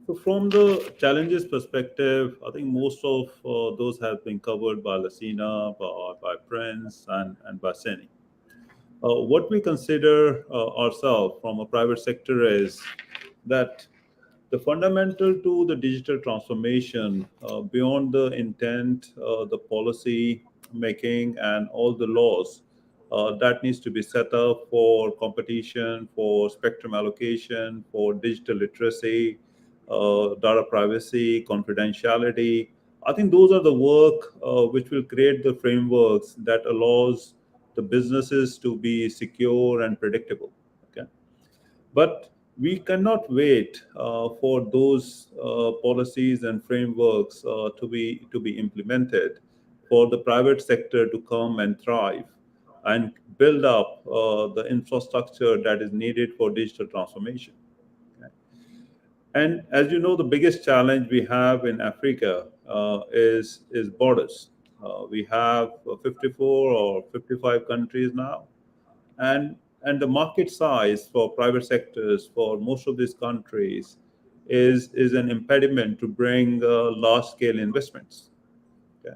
Speaker 7: So from the challenges perspective, I think most of those have been covered by Lassina, by Prince, and by Seni. What we consider ourselves from a private sector is that the fundamental to the digital transformation, beyond the intent, the policy making, and all the laws that needs to be set up for competition, for spectrum allocation, for digital literacy, data privacy, confidentiality. I think those are the work which will create the frameworks that allows the businesses to be secure and predictable. Okay, but we cannot wait for those policies and frameworks to be implemented for the private sector to come and thrive and build up the infrastructure that is needed for digital transformation. Okay. And as you know, the biggest challenge we have in Africa is borders. We have 54 or 55 countries now, and the market size for private sectors for most of these countries is an impediment to bring large scale investments. Okay.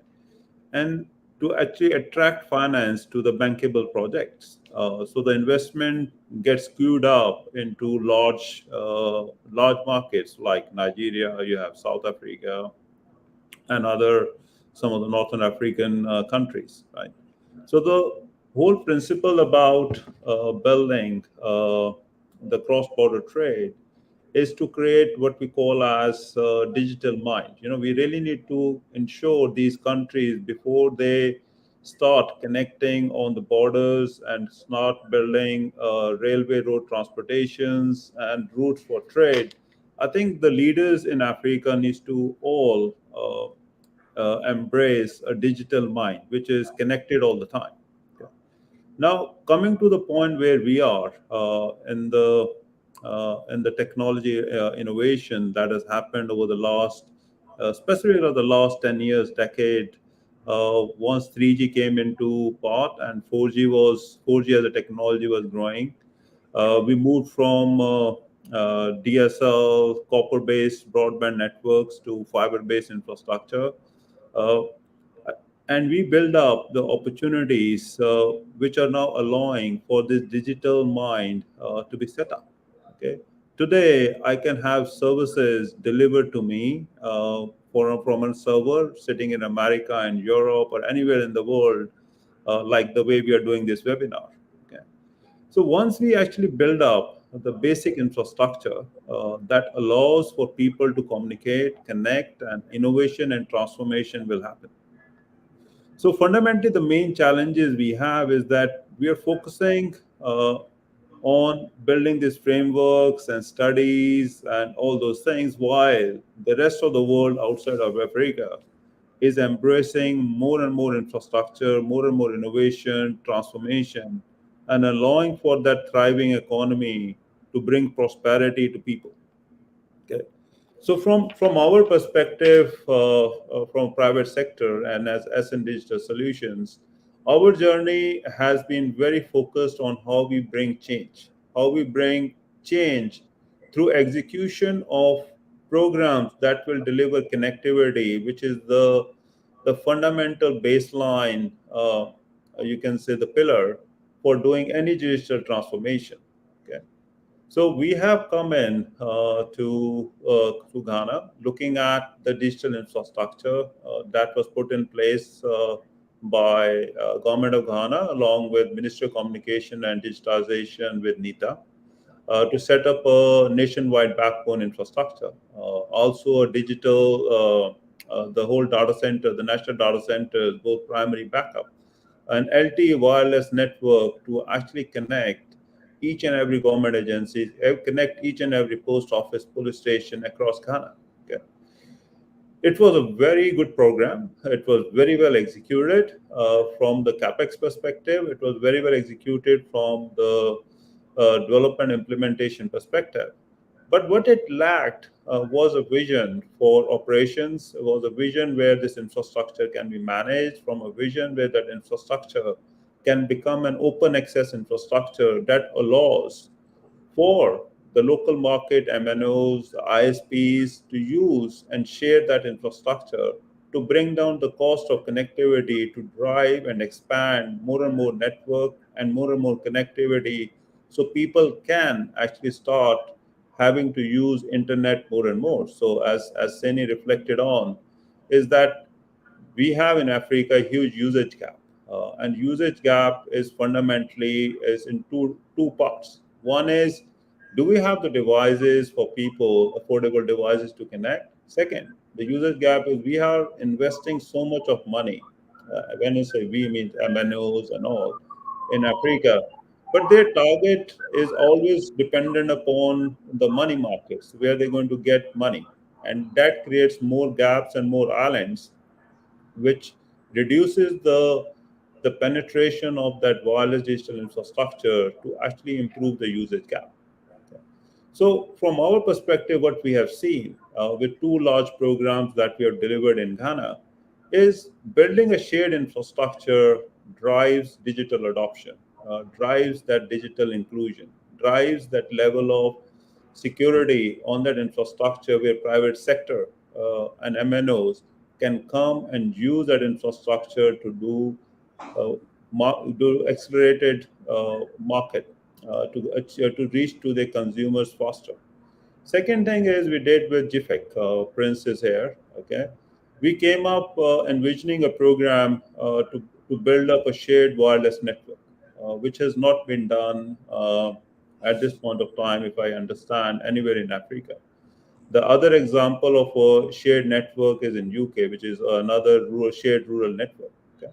Speaker 7: And to actually attract finance to the bankable projects, so the investment gets skewed up into large markets like Nigeria. You have South Africa and other some of the Northern African countries, right? So the whole principle about building the cross-border trade is to create what we call as digital mind. We really need to ensure these countries before they start connecting on the borders and start building railway road transportations and routes for trade. I think the leaders in Africa needs to all embrace a digital mind, which is connected all the time. Okay. Now, coming to the point where we are in the technology innovation that has happened over the last, especially over the last 10 years, decade. Once 3G came into part and 4G as a technology was growing, we moved from DSL copper-based broadband networks to fiber-based infrastructure. Uh, and we build up the opportunities which are now allowing for this digital mind to be set up. Okay, today I can have services delivered to me from a server sitting in America and Europe or anywhere in the world, like the way we are doing this webinar. Okay, so once we actually build up the basic infrastructure that allows for people to communicate, connect, and innovation and transformation will happen. So fundamentally, the main challenges we have is that we are focusing on building these frameworks and studies and all those things, while the rest of the world outside of Africa is embracing more and more infrastructure, more and more innovation, transformation, and allowing for that thriving economy to bring prosperity to people. Okay. So from our perspective, from private sector and as SN Digital Solutions, our journey has been very focused on how we bring change, through execution of programs that will deliver connectivity, which is the fundamental baseline, you can say the pillar for doing any digital transformation. Okay. So we have come in to Ghana, looking at the digital infrastructure that was put in place by government of Ghana, along with Ministry of Communication and Digitalization with NITA, to set up a nationwide backbone infrastructure. Also, a digital, the whole data center, the national data centers, both primary backup, an LTE wireless network to actually connect each and every government agency, connect each and every post office, police station across Ghana. Okay. It was a very good program. It was very well executed from the capex perspective. It was very well executed from the development implementation perspective. But what it lacked was a vision for operations, was a vision where this infrastructure can be managed, from a vision where that infrastructure can become an open access infrastructure that allows for the local market MNOs, ISPs to use and share that infrastructure to bring down the cost of connectivity, to drive and expand more and more network and more connectivity, so people can actually start having to use internet more and more. So as Seni reflected on, is that we have in Africa a huge usage gap, and usage gap is fundamentally is in two parts. One is, do we have the devices for people, affordable devices to connect? Second, the usage gap is we are investing so much of money. When I say we, means MNOs and all in Africa, but their target is always dependent upon the money markets, where they're going to get money, and that creates more gaps and more islands, which reduces the penetration of that wireless digital infrastructure to actually improve the usage gap. So, from our perspective, what we have seen with two large programs that we have delivered in Ghana is building a shared infrastructure drives digital adoption, drives that digital inclusion, drives that level of security on that infrastructure where private sector and MNOs can come and use that infrastructure to do accelerated market to reach to the consumers faster. Second thing is we did with GIFEC, Prince is here. Okay, we came up envisioning a program to build up a shared wireless network, which has not been done at this point of time, if I understand, anywhere in Africa. The other example of a shared network is in UK, which is another shared rural network. Okay.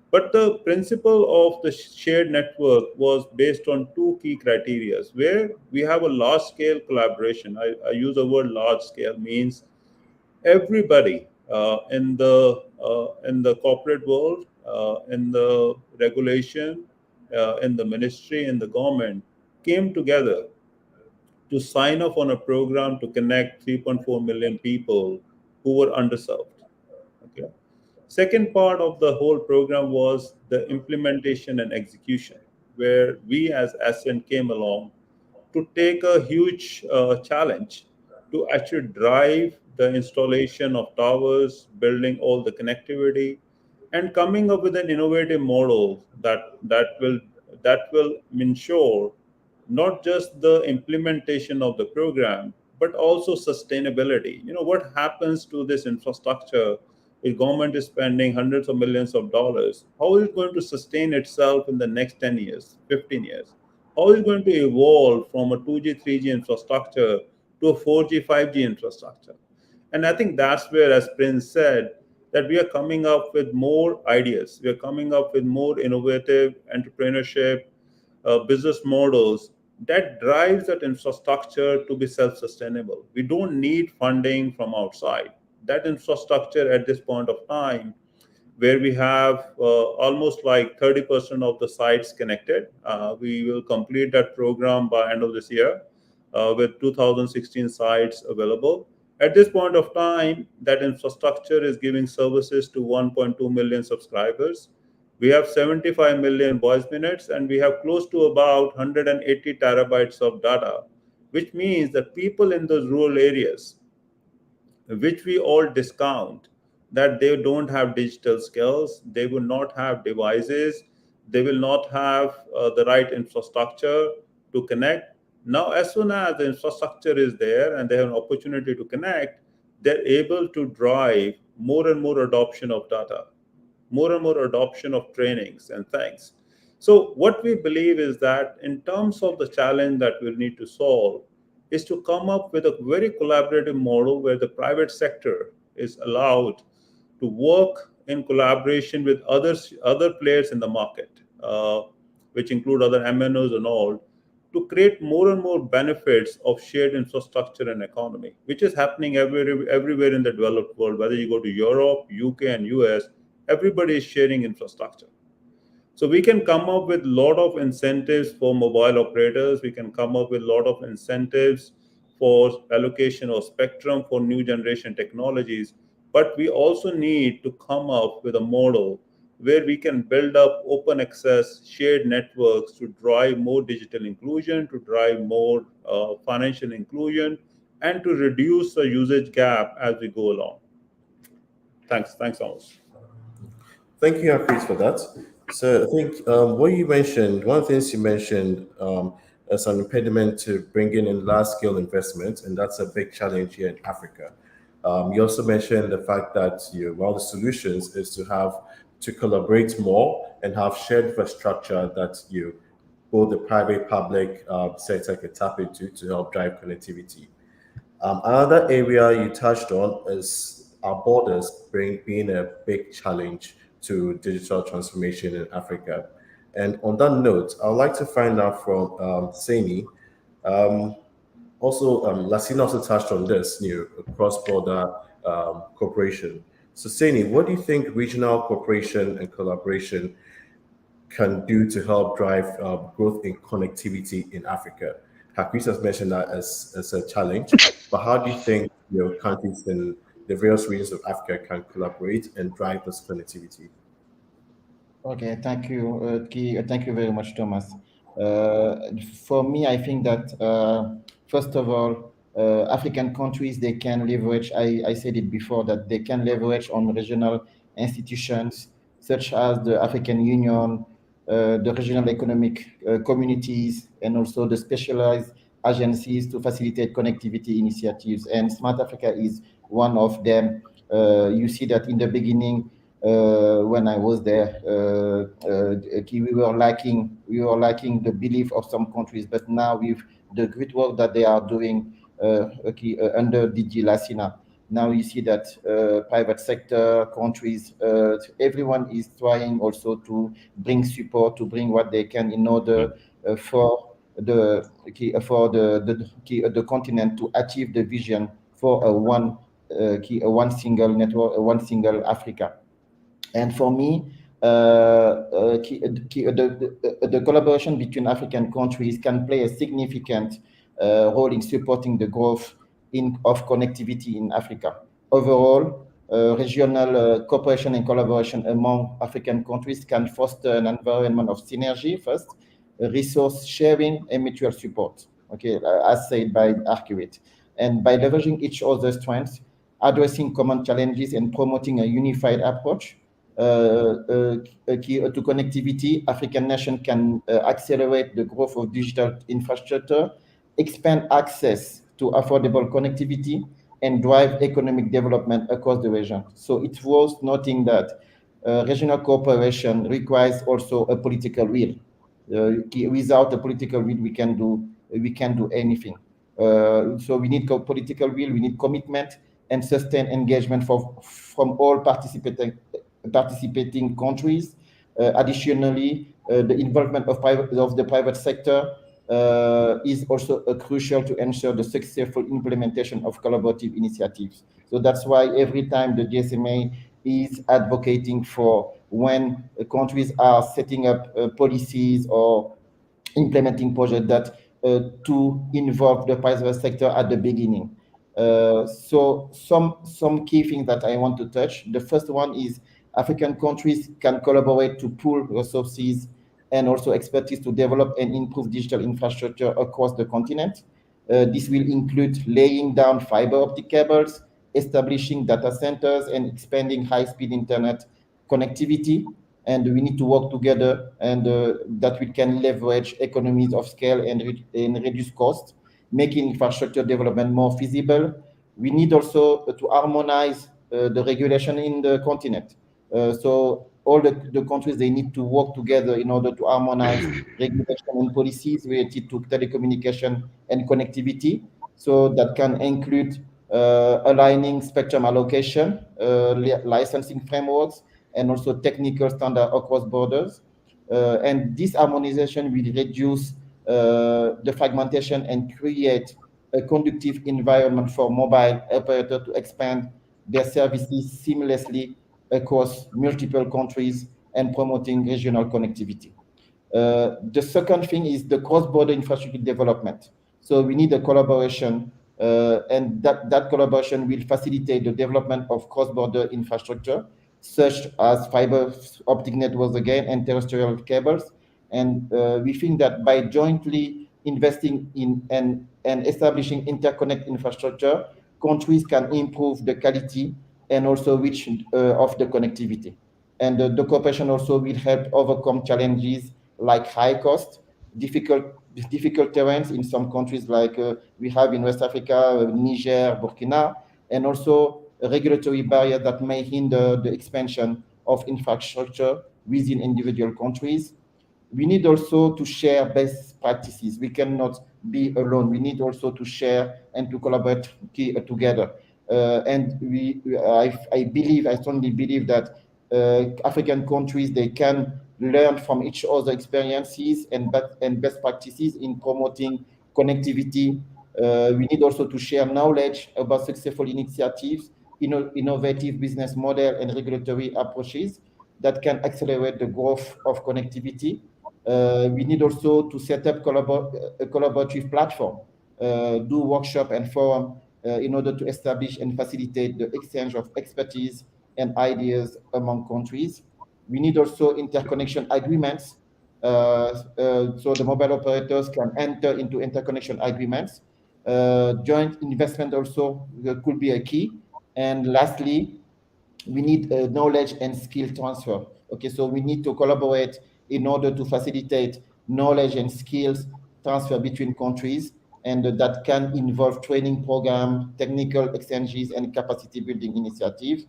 Speaker 7: But the principle of the shared network was based on two key criteria, where we have a large scale collaboration. I use the word large scale, means everybody in the corporate world, in the regulation, in the ministry, in the government, came together to sign off on a program to connect 3.4 million people who were underserved. Okay. Second part of the whole program was the implementation and execution, where we as Ascent came along to take a huge challenge to actually drive the installation of towers, building all the connectivity, and coming up with an innovative model that will ensure not just the implementation of the program, but also sustainability. You know, what happens to this infrastructure if government is spending hundreds of millions of dollars? How is it going to sustain itself in the next 10 years, 15 years? How is it going to evolve from a 2G, 3G infrastructure to a 4G, 5G infrastructure? And I think that's where, as Prince said, that we are coming up with more ideas. We are coming up with more innovative entrepreneurship, business models that drives that infrastructure to be self-sustainable. We don't need funding from outside. That infrastructure at this point of time, where we have almost like 30% of the sites connected, we will complete that program by end of this year with 2016 sites available. At this point of time, that infrastructure is giving services to 1.2 million subscribers. We have 75 million voice minutes, and we have close to about 180 terabytes of data, which means that people in those rural areas, which we all discount, that they don't have digital skills, they will not have devices, they will not have the right infrastructure to connect. Now, as soon as the infrastructure is there and they have an opportunity to connect, they're able to drive more and more adoption of data, more and more adoption of trainings and things. So what we believe is that in terms of the challenge that we'll need to solve is to come up with a very collaborative model where the private sector is allowed to work in collaboration with other players in the market, which include other MNOs and all, to create more and more benefits of shared infrastructure and economy, which is happening everywhere in the developed world. Whether you go to Europe, UK, and US, everybody is sharing infrastructure. So we can come up with a lot of incentives for mobile operators. We can come up with a lot of incentives for allocation of spectrum for new generation technologies. But we also need to come up with a model where we can build up open access shared networks to drive more digital inclusion, to drive more financial inclusion, and to reduce the usage gap as we go along. Thanks, Thomas.
Speaker 2: Thank you, Hafiz, for that. So I think what you mentioned, one of the things you mentioned as an impediment to bringing in large-scale investment, and that's a big challenge here in Africa. You also mentioned the fact that one of the solutions is to collaborate more and have shared infrastructure that both the private public sector can tap into to help drive connectivity. Another area you touched on is our borders being a big challenge to digital transformation in Africa. And on that note, I would like to find out from Saini. Also, Lasina also touched on this, cross-border cooperation. So, Saini, what do you think regional cooperation and collaboration can do to help drive growth in connectivity in Africa? Hafiz has mentioned that as a challenge, but how do you think countries in the various regions of Africa can collaborate and drive this connectivity?
Speaker 4: Okay, thank you. Thank you very much, Thomas. For me, I think that first of all, African countries, they can leverage, I said it before, that they can leverage on regional institutions such as the African Union, the regional economic communities, and also the specialized agencies to facilitate connectivity initiatives. And Smart Africa is one of them. You see that in the beginning, when I was there, we were lacking the belief of some countries, but now with the great work that they are doing under DG Lasina, now you see that private sector countries, everyone is trying also to bring support, to bring what they can in order for the continent to achieve the vision for a one single network, one single Africa. And for me, the collaboration between African countries can play a significant role in supporting the growth of connectivity in Africa. Overall, regional cooperation and collaboration among African countries can foster an environment of synergy first, resource sharing, and mutual support. Okay, as said by Arcuate. And by leveraging each other's strengths, addressing common challenges, and promoting a unified approach to connectivity, African nations can accelerate the growth of digital infrastructure, expand access to affordable connectivity, and drive economic development across the region. So it's worth noting that regional cooperation requires also a political will. Without a political will, we can do anything. So we need political will, we need commitment and sustained engagement from all participating countries. Additionally, the involvement of the private sector is also crucial to ensure the successful implementation of collaborative initiatives. So that's why every time the GSMA is advocating for when countries are setting up policies or implementing projects that to involve the private sector at the beginning. So some key things that I want to touch. The first one is African countries can collaborate to pool resources and also expertise to develop and improve digital infrastructure across the continent. This will include laying down fiber optic cables, establishing data centers, and expanding high-speed internet connectivity. And we need to work together, and that we can leverage economies of scale and reduce costs, making infrastructure development more feasible. We need also to harmonize the regulation in the continent. So all the countries, they need to work together in order to harmonize regulation and policies related to telecommunication and connectivity. So that can include aligning spectrum allocation, licensing frameworks, and also technical standard across borders. And this harmonization will reduce the fragmentation and create a conducive environment for mobile operators to expand their services seamlessly across multiple countries and promoting regional connectivity. The second thing is the cross-border infrastructure development. So we need a collaboration, and that collaboration will facilitate the development of cross-border infrastructure, such as fiber optic networks again and terrestrial cables. And we think that by jointly investing in and establishing interconnect infrastructure, countries can improve the quality and also reach of the connectivity. And the cooperation also will help overcome challenges like high cost, difficult difficult terrains in some countries like we have in West Africa, Niger, Burkina, and also regulatory barriers that may hinder the expansion of infrastructure within individual countries. We need also to share best practices. We cannot be alone. We need also to share and to collaborate together. And I strongly believe that African countries, they can learn from each other experiences and best practices in promoting connectivity. We need also to share knowledge about successful initiatives, innovative business model, and regulatory approaches that can accelerate the growth of connectivity. We need also to set up a collaborative platform, do workshop and forum in order to establish and facilitate the exchange of expertise and ideas among countries. We need also interconnection agreements, so the mobile operators can enter into interconnection agreements. Joint investment also could be a key. And lastly, we need knowledge and skill transfer. Okay, so we need to collaborate in order to facilitate knowledge and skills transfer between countries, and that can involve training program, technical exchanges, and capacity building initiatives.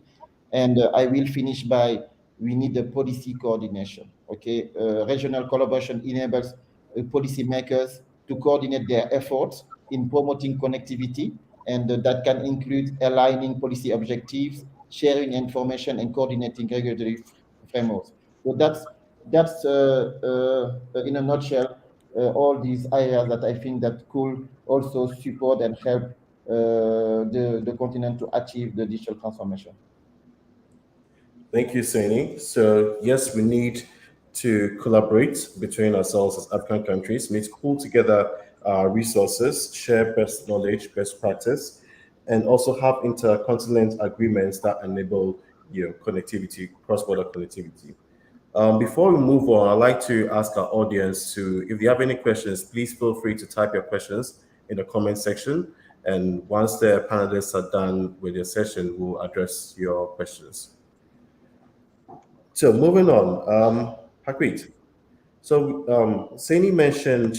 Speaker 4: And I will finish by we need a policy coordination. Okay, regional collaboration enables policymakers to coordinate their efforts in promoting connectivity, and that can include aligning policy objectives, sharing information, and coordinating regulatory frameworks. So that's in a nutshell all these areas that I think that could also support and help the continent to achieve the digital transformation.
Speaker 2: Thank you, Sani. So yes, we need to collaborate between ourselves as African countries. We need to pull together our resources, share best knowledge, best practice, and also have intercontinental agreements that enable connectivity, cross-border connectivity. Before we move on, I'd like to ask our audience to, if you have any questions, please feel free to type your questions in the comment section. And once the panelists are done with their session, we'll address your questions. So moving on, Harpreet. So Sani mentioned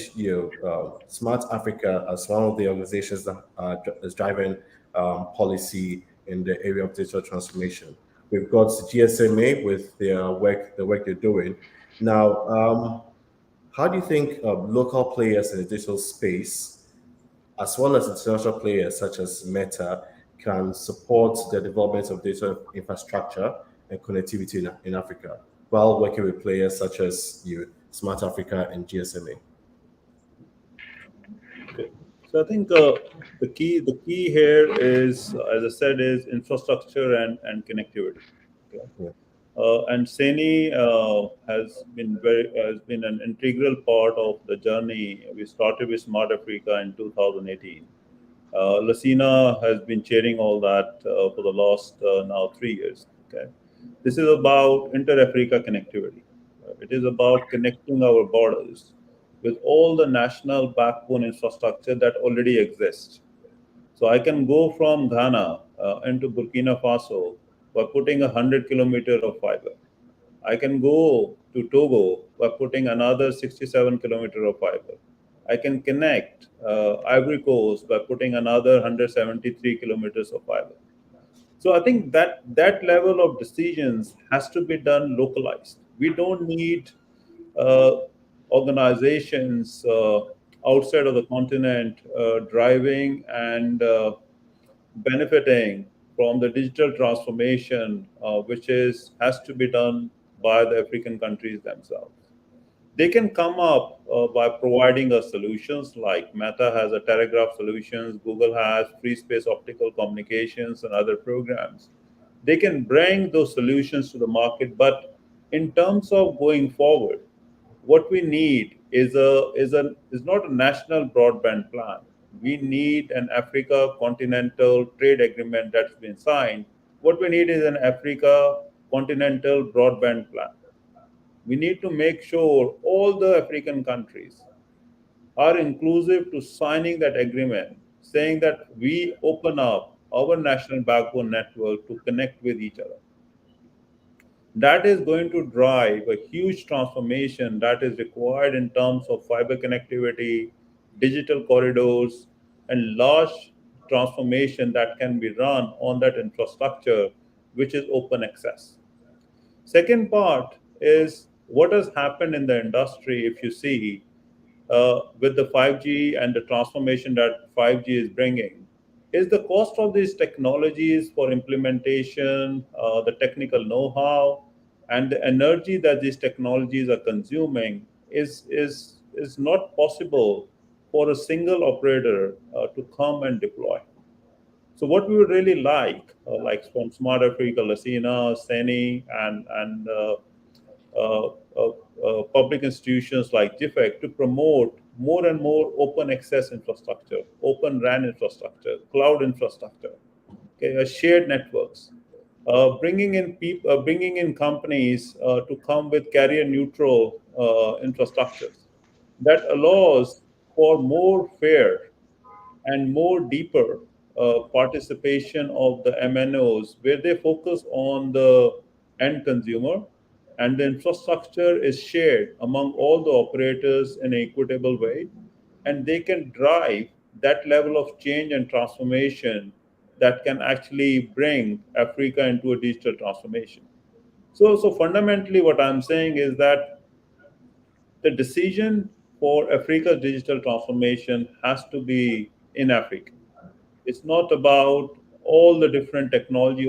Speaker 2: Smart Africa as one of the organizations that is driving policy in the area of digital transformation. We've got GSMA with the work they're doing. Now, how do you think local players in the digital space, as well as international players such as Meta, can support the development of digital infrastructure and connectivity in Africa while working with players such as Smart Africa and GSMA?
Speaker 7: Okay. So I think the key here is, as I said, is infrastructure and connectivity. Okay.
Speaker 2: Yeah.
Speaker 7: And Sani has been an integral part of the journey. We started with Smart Africa in 2018, Lucina has been chairing all that for the last now 3 years. Okay, this is about inter-Africa connectivity. It is about connecting our borders with all the national backbone infrastructure that already exists. So I can go from Ghana into Burkina Faso by putting 100 kilometers of fiber. I can go to Togo by putting another 67 kilometers of fiber. I can connect Ivory Coast by putting another 173 kilometers of fiber. So I think that that level of decisions has to be done localized. We don't need uh, organizations outside of the continent driving and benefiting from the digital transformation, which is has to be done by the African countries themselves. They can come up by providing us solutions like Meta has a telegraph solutions, Google has free space optical communications and other programs. They can bring those solutions to the market, but in terms of going forward, what we need is not a national broadband plan. We need an Africa continental trade agreement that's been signed. What we need is an Africa continental broadband plan. We need to make sure all the African countries are inclusive to signing that agreement, saying that we open up our national backbone network to connect with each other. That is going to drive a huge transformation that is required in terms of fiber connectivity, digital corridors, and large transformation that can be run on that infrastructure, which is open access. Second part is what has happened in the industry. If you see with the 5G and the transformation that 5G is bringing, is the cost of these technologies for implementation, the technical know-how, and the energy that these technologies are consuming is not possible for a single operator to come and deploy. So what we would really like from Smart Africa, Lucina, Seni, and public institutions like GIFEC to promote more and more open access infrastructure, open RAN infrastructure, cloud infrastructure, okay, shared networks, bringing in companies to come with carrier neutral infrastructures that allows for more fair and more deeper participation of the MNOs, where they focus on the end consumer and the infrastructure is shared among all the operators in an equitable way, and they can drive that level of change and transformation that can actually bring Africa into a digital transformation. So fundamentally, what I'm saying is that the decision for Africa's digital transformation has to be in Africa. It's not about all the different technology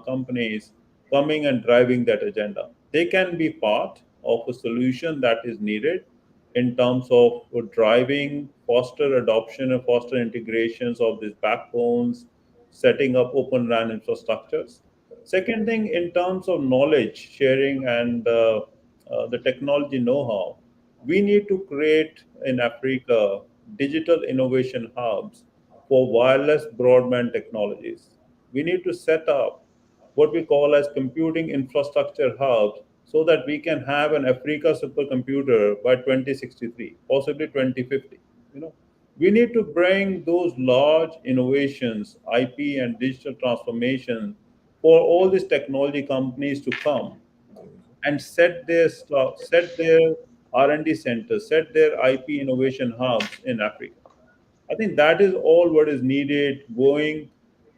Speaker 7: companies coming and driving that agenda. They can be part of a solution that is needed in terms of driving faster adoption and faster integrations of these backbones, setting up open RAN infrastructures. Second thing, in terms of knowledge sharing and the technology know-how, we need to create in Africa digital innovation hubs for wireless broadband technologies. We need to set up what we call as computing infrastructure hubs so that we can have an Africa supercomputer by 2063, possibly 2050. You know, we need to bring those large innovations, IP and digital transformation for all these technology companies to come and set their R&D centers, set their IP innovation hubs in Africa. I think that is all what is needed going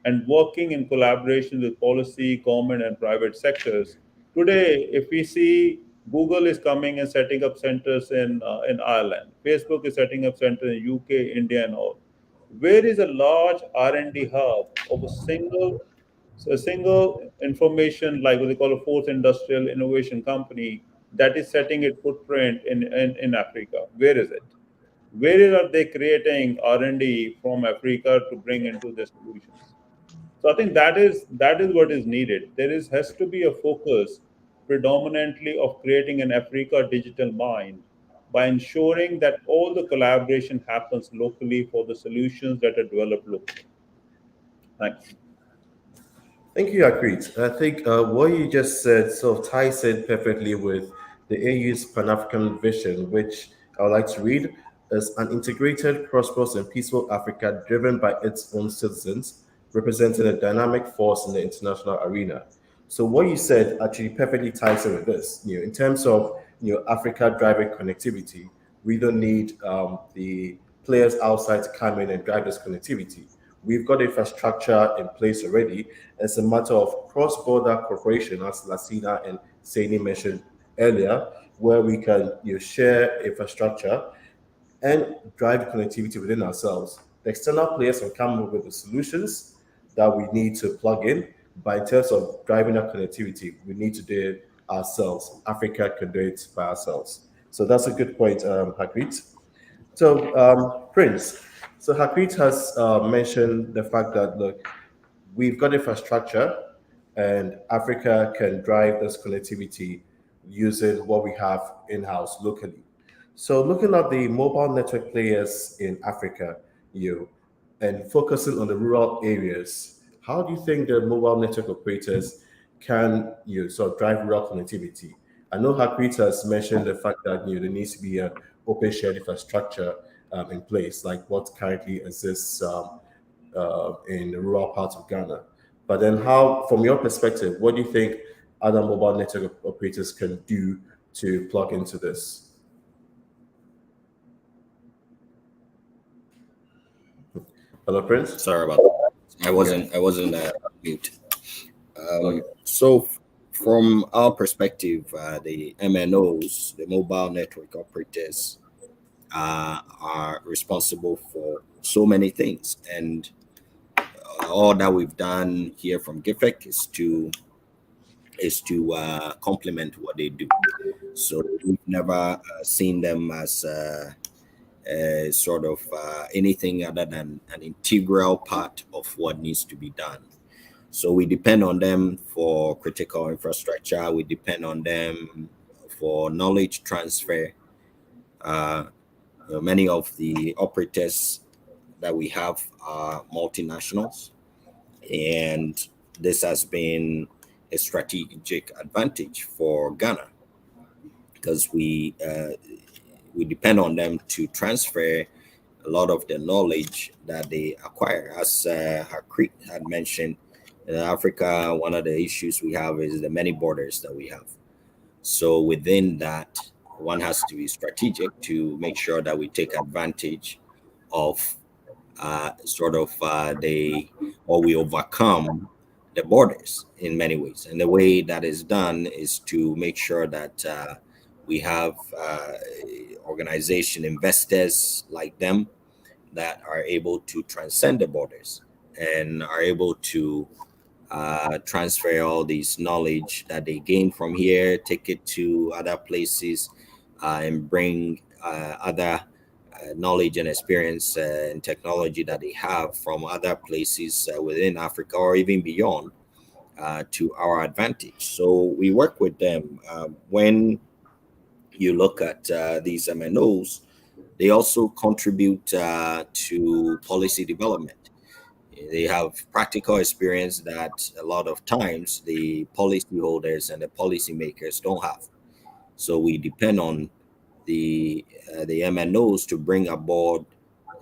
Speaker 7: and working in collaboration with policy, government, and private sectors. Today, if we see Google is coming and setting up centers in Ireland, Facebook is setting up centers in UK, India, and all. Where is a large R&D hub of a single information like what they call a fourth industrial innovation company that is setting its footprint in Africa? Where is it? Where are they creating R&D from Africa to bring into their solutions? So I think that is what is needed. There is has to be a focus predominantly of creating an Africa digital mind by ensuring that all the collaboration happens locally for the solutions that are developed locally. Thanks.
Speaker 2: Thank you, Akrit. I think what you just said sort of ties in perfectly with the AU's Pan-African vision, which I would like to read as an integrated, prosperous, and peaceful Africa driven by its own citizens, representing a dynamic force in the international arena. So what you said actually perfectly ties in with this. In terms of Africa driving connectivity, we don't need the players outside to come in and drive this connectivity. We've got infrastructure in place already. It's a matter of cross-border cooperation, as Lasina and Saini mentioned earlier, where we can share infrastructure and drive connectivity within ourselves. The external players can come up with the solutions that we need to plug in, but in terms of driving that connectivity, we need to do it ourselves. Africa can do it by ourselves. So that's a good point, Hagrit. So, Prince, so Harpreet has mentioned the fact that, look, we've got infrastructure and Africa can drive this connectivity using what we have in-house locally. So looking at the mobile network players in Africa, you and focusing on the rural areas, how do you think the mobile network operators can sort of drive rural connectivity? I know Harpreet has mentioned the fact that there needs to be an open shared infrastructure in place, like what currently exists in the rural parts of Ghana. But then, how, from your perspective, what do you think other mobile network operators can do to plug into this? Hello, Prince.
Speaker 6: Sorry about that. I wasn't mute. So from our perspective, the MNOs, the mobile network operators, are responsible for so many things, and all that we've done here from GIFEC is to complement what they do. So we've never seen them as sort of anything other than an integral part of what needs to be done. So we depend on them for critical infrastructure. We depend on them for knowledge transfer. Many of the operators that we have are multinationals, and this has been a strategic advantage for Ghana because we depend on them to transfer a lot of the knowledge that they acquire. As Harpreet had mentioned, in Africa, one of the issues we have is the many borders that we have. So within that, one has to be strategic to make sure that we take advantage of we overcome the borders in many ways. And the way that is done is to make sure that we have organization investors like them that are able to transcend the borders and are able to transfer all this knowledge that they gain from here, take it to other places, and bring other knowledge and experience and technology that they have from other places within Africa or even beyond to our advantage. So we work with them. When you look at these MNOs, they also contribute to policy development. They have practical experience that a lot of times the policyholders and the policymakers don't have. So we depend on the MNOs to bring aboard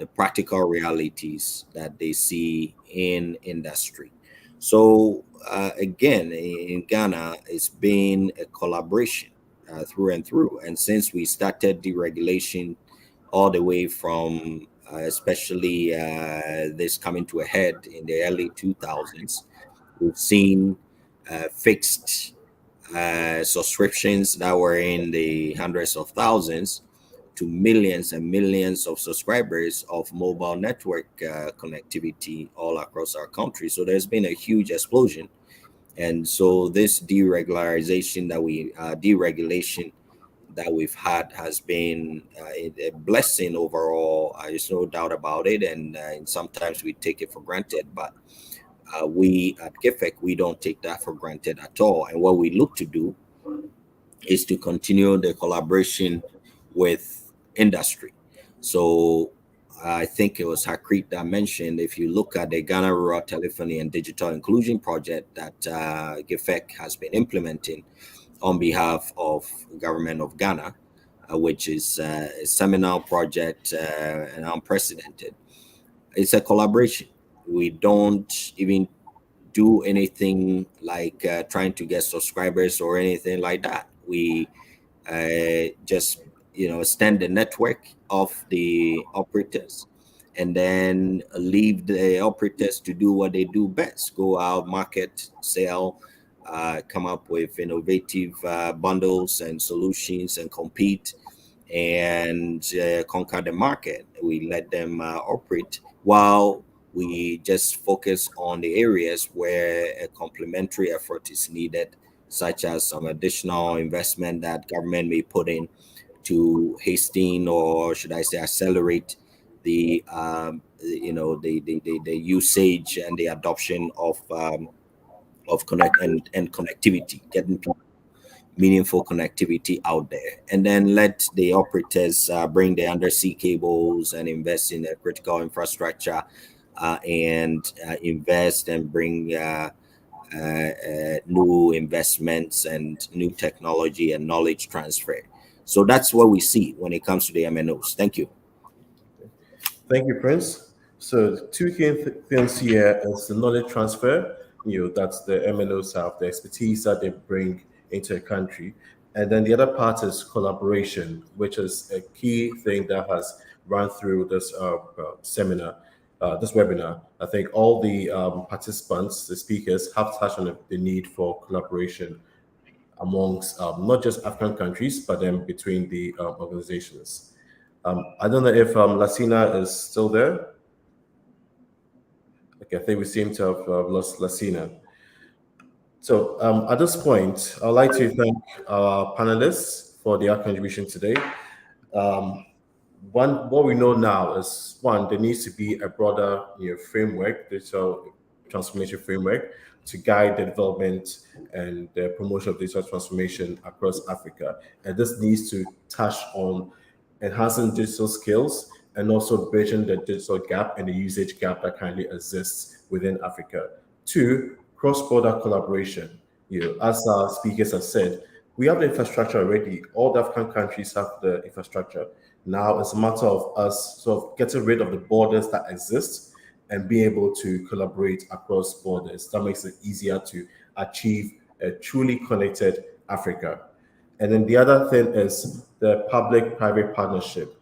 Speaker 6: the practical realities that they see in industry. So again, in Ghana, it's been a collaboration through and through. And since we started deregulation all the way from especially this coming to a head in the early 2000s, we've seen fixed subscriptions that were in the hundreds of thousands to millions and millions of subscribers of mobile network connectivity all across our country. So there's been a huge explosion. And so this deregulation that we've had has been a blessing overall. There's no doubt about it. And sometimes we take it for granted, but we at GIFEC, we don't take that for granted at all. And what we look to do is to continue the collaboration with industry. So I think it was Hakrit that mentioned, if you look at the Ghana Rural Telephony and Digital Inclusion Project that GIFEC has been implementing on behalf of the government of Ghana, which is a seminal project and unprecedented. It's a collaboration. We don't even do anything like trying to get subscribers or anything like that. We just extend the network of the operators, and then leave the operators to do what they do best: go out, market, sell, come up with innovative bundles and solutions, and compete and conquer the market. We let them operate while we just focus on the areas where a complementary effort is needed, such as some additional investment that government may put in to hasten, or should I say accelerate, the the usage and the adoption of connect and connectivity, getting people meaningful connectivity out there, and then let the operators bring the undersea cables and invest in the critical infrastructure, and invest and bring new investments and new technology and knowledge transfer. So that's what we see when it comes to the MNOs. Thank you.
Speaker 2: Thank you, Prince. So two key things here is the knowledge transfer. That's the MNOs have, the expertise that they bring into a country. And then the other part is collaboration, which is a key thing that has run through this seminar, this webinar. I think all the participants, the speakers, have touched on the need for collaboration amongst not just African countries, but then between the organizations. I don't know if Lassina is still there. Okay, I think we seem to have lost Lassina. So at this point, I'd like to thank our panelists for their contribution today. What we know now is, one, there needs to be a broader framework, digital transformation framework, to guide the development and the promotion of digital transformation across Africa. And this needs to touch on enhancing digital skills and also bridging the digital gap and the usage gap that currently exists within Africa. Two, cross-border collaboration. As our speakers have said, we have the infrastructure already. All the African countries have the infrastructure. Now it's a matter of us sort of getting rid of the borders that exist and being able to collaborate across borders. That makes it easier to achieve a truly connected Africa. And then the other thing is the public-private partnership.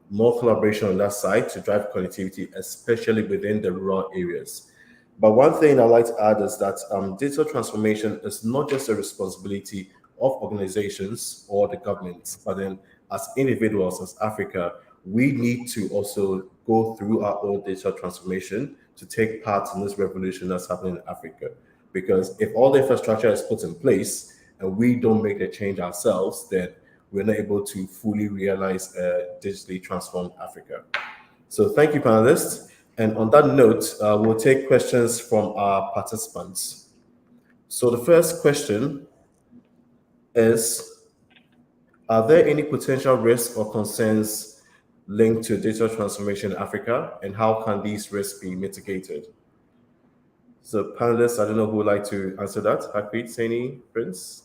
Speaker 2: More collaboration on that side to drive connectivity, especially within the rural areas. But one thing I'd like to add is that digital transformation is not just a responsibility of organizations or the governments, but then as individuals, as Africa, we need to also go through our own digital transformation to take part in this revolution that's happening in Africa. Because if all the infrastructure is put in place and we don't make the change ourselves, then we're not able to fully realize a digitally transformed Africa. So thank you, panelists. And on that note, we'll take questions from our participants. So the first question is, are there any potential risks or concerns linked to digital transformation in Africa, and how can these risks be mitigated? So panelists, I don't know who would like to answer that. Hakrit, Saini, Prince?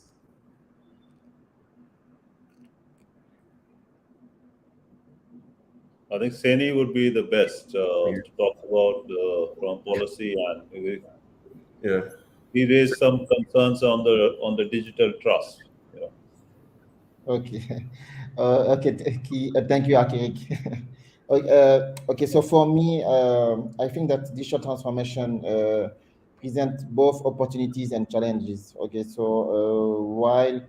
Speaker 7: I think Saini would be the best to talk about from policy, and he raised some concerns on the digital trust.
Speaker 4: Okay. Okay. Thank you, Akirik. Okay. So for me, I think that digital transformation presents both opportunities and challenges. Okay. So while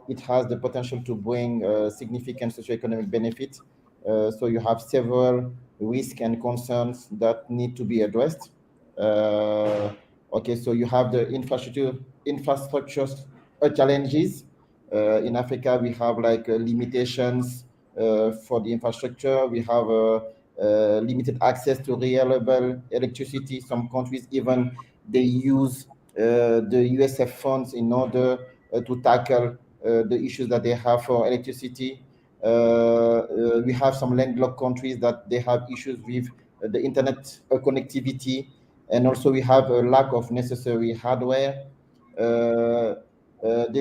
Speaker 4: it has the potential to bring significant socioeconomic benefits, so you have several risks and concerns that need to be addressed. Okay. So you have the infrastructure challenges. In Africa, we have like limitations for the infrastructure. We have limited access to reliable electricity. Some countries even they use the USF funds in order to tackle the issues that they have for electricity. We have some landlocked countries that they have issues with the internet connectivity, and also we have a lack of necessary hardware. There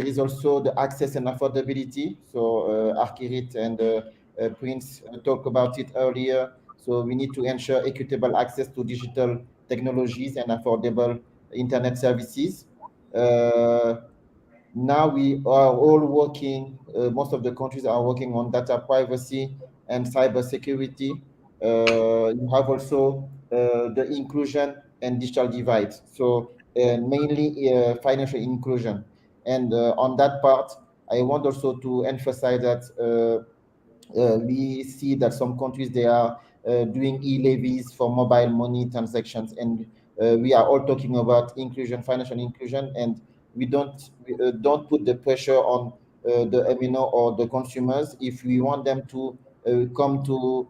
Speaker 4: is also the access and affordability. So Arkirit and Prince talked about it earlier. So we need to ensure equitable access to digital technologies and affordable internet services. Now we are all working, most of the countries are working on data privacy and cyber security. You have also the inclusion and digital divide. So mainly financial inclusion. And on that part, I want also to emphasize that we see that some countries they are doing e-levies for mobile money transactions, and we are all talking about inclusion, financial inclusion, and we don't put the pressure on the MNO or the consumers. If we want them to come to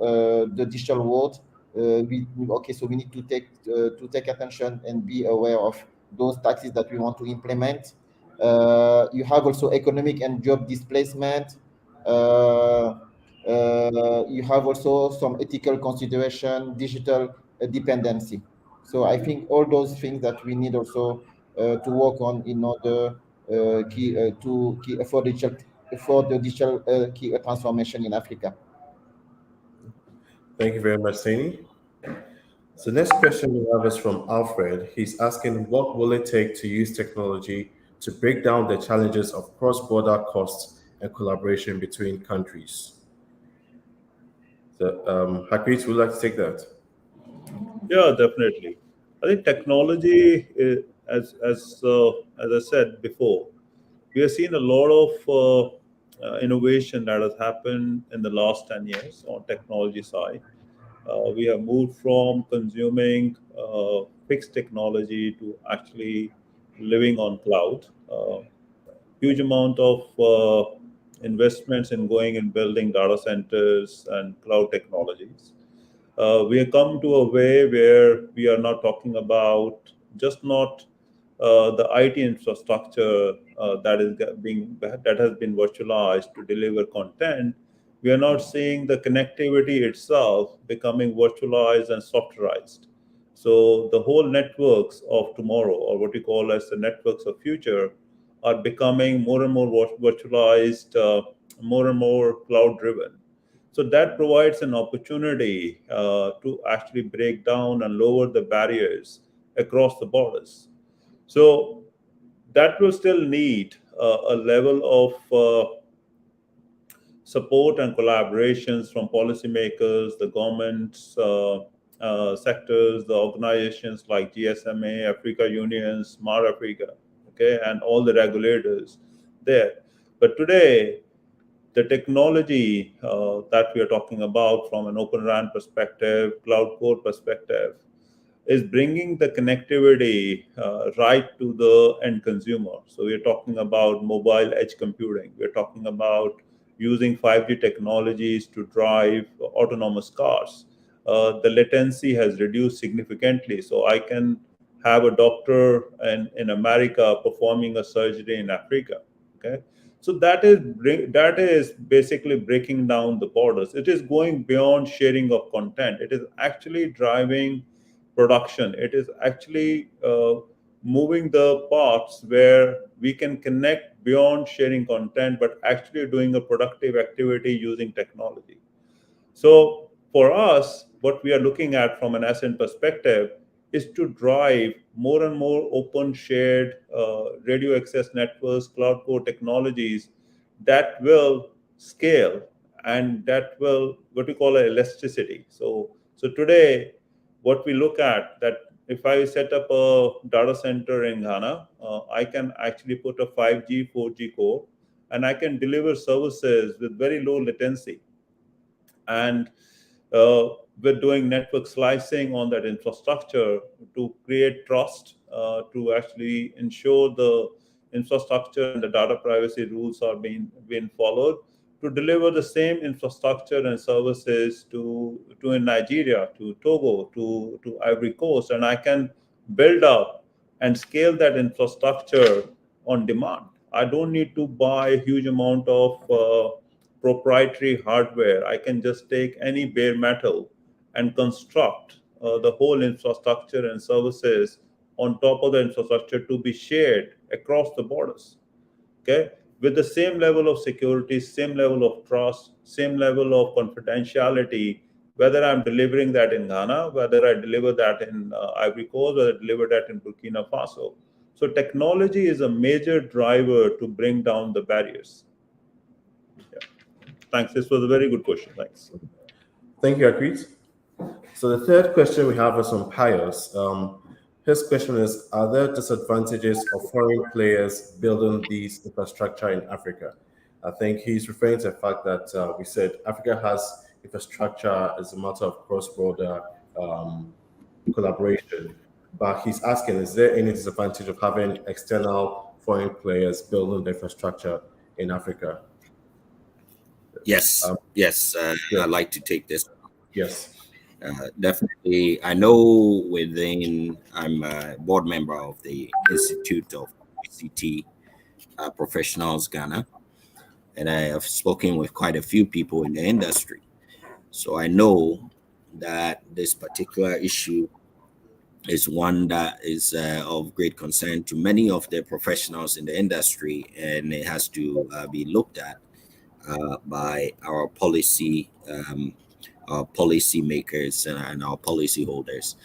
Speaker 4: the digital world, so we need to take attention and be aware of those taxes that we want to implement. You have also economic and job displacement. You have also some ethical consideration, digital dependency. So I think all those things that we need also to work on in order for the digital key transformation in Africa.
Speaker 2: Thank you very much, Saini. So next question we have is from Alfred. He's asking, what will it take to use technology to break down the challenges of cross-border costs and collaboration between countries? So, Hakrit, would you like to take that?
Speaker 7: Yeah, definitely. I think technology, as I said before, we have seen a lot of innovation that has happened in the last 10 years on technology side. We have moved from consuming fixed technology to actually living on cloud. Huge amount of investments in going and building data centers and cloud technologies. We have come to a way where we are not talking about just not the IT infrastructure that has been virtualized to deliver content. We are not seeing the connectivity itself becoming virtualized and softwareized. So the whole networks of tomorrow, or what we call as the networks of future, are becoming more and more virtualized, more and more cloud driven. So that provides an opportunity to actually break down and lower the barriers across the borders. So that will still need a level of support and collaborations from policymakers, the governments, sectors, the organizations like GSMA, Africa Union, Smart Africa, okay, and all the regulators there. But today, the technology that we are talking about from an open RAN perspective, cloud core perspective, is bringing the connectivity right to the end consumer. So we're talking about mobile edge computing. We're talking about using 5G technologies to drive autonomous cars. The latency has reduced significantly. So I can have a doctor in America performing a surgery in Africa. Okay, so that is basically breaking down the borders. It is going beyond sharing of content. It is actually driving production. It is actually moving the parts where we can connect beyond sharing content, but actually doing a productive activity using technology. So for us, what we are looking at from an ascent perspective is to drive more and more open shared radio access networks, cloud core technologies that will scale and that will what we call elasticity. So today, what we look at that if I set up a data center in Ghana, I can actually put a 5G, 4G core, and I can deliver services with very low latency, and we're doing network slicing on that infrastructure to create trust, to actually ensure the infrastructure and the data privacy rules are being followed, to deliver the same infrastructure and services to in Nigeria, to Togo, to Ivory Coast, and I can build up and scale that infrastructure on demand. I don't need to buy a huge amount of proprietary hardware. I can just take any bare metal and construct the whole infrastructure and services on top of the infrastructure to be shared across the borders. Okay, with the same level of security, same level of trust, same level of confidentiality, whether I'm delivering that in Ghana, whether I deliver that in Ivory Coast, whether I deliver that in Burkina Faso. So technology is a major driver to bring down the barriers. Yeah. Thanks. This was a very good question. Thanks.
Speaker 2: Thank you, Akrit. So the third question we have is from Pius. His question is, are there disadvantages of foreign players building these infrastructure in Africa? I think he's referring to the fact that we said Africa has infrastructure as a matter of cross-border collaboration. But he's asking, is there any disadvantage of having external foreign players building the infrastructure in Africa?
Speaker 6: Yes, yes,
Speaker 2: Yeah.
Speaker 6: I'd like to take this.
Speaker 2: Yes.
Speaker 6: Definitely. I know I'm a board member of the Institute of ICT Professionals Ghana, and I have spoken with quite a few people in the industry. So I know that this particular issue is one that is of great concern to many of the professionals in the industry, and it has to be looked at by our policy makers and our policy holders.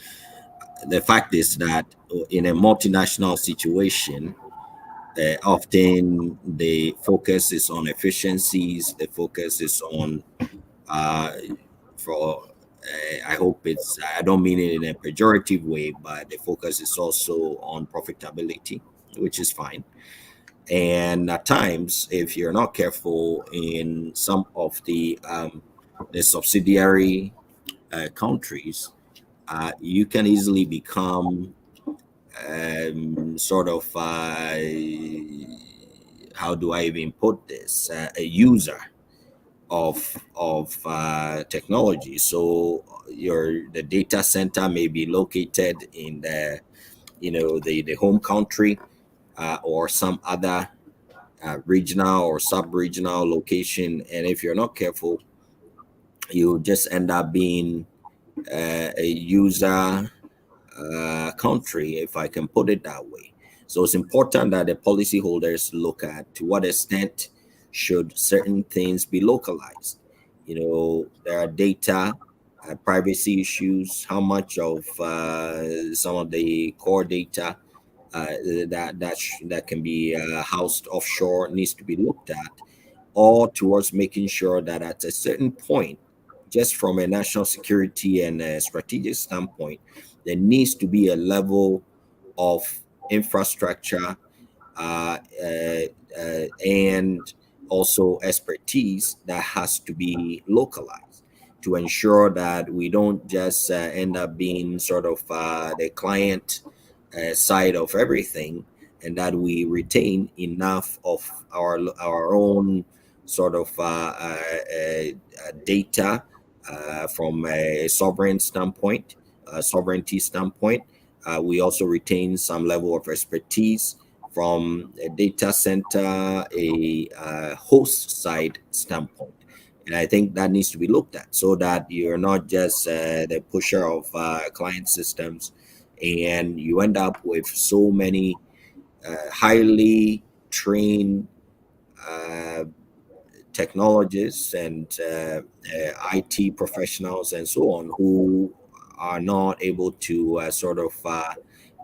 Speaker 6: The fact is that in a multinational situation, often the focus is on efficiencies, the focus is on for I hope I don't mean it in a pejorative way, but the focus is also on profitability, which is fine. And at times, if you're not careful in some of the subsidiary countries, you can easily become sort of how do I even put this, a user of technology. So the data center may be located in the home country or some other regional or sub-regional location, and if you're not careful, you just end up being a user country, if I can put it that way. So it's important that the policyholders look at to what extent should certain things be localized. There are data privacy issues. How much of some of the core data that can be housed offshore needs to be looked at, all towards making sure that at a certain point, just from a national security and a strategic standpoint, there needs to be a level of infrastructure and also expertise that has to be localized to ensure that we don't just end up being sort of the client side of everything, and that we retain enough of our own sort of data from a sovereignty standpoint. We also retain some level of expertise from a data center, a host side standpoint. And I think that needs to be looked at so that you're not just the pusher of client systems, and you end up with so many highly trained technologists and IT professionals and so on who are not able to sort of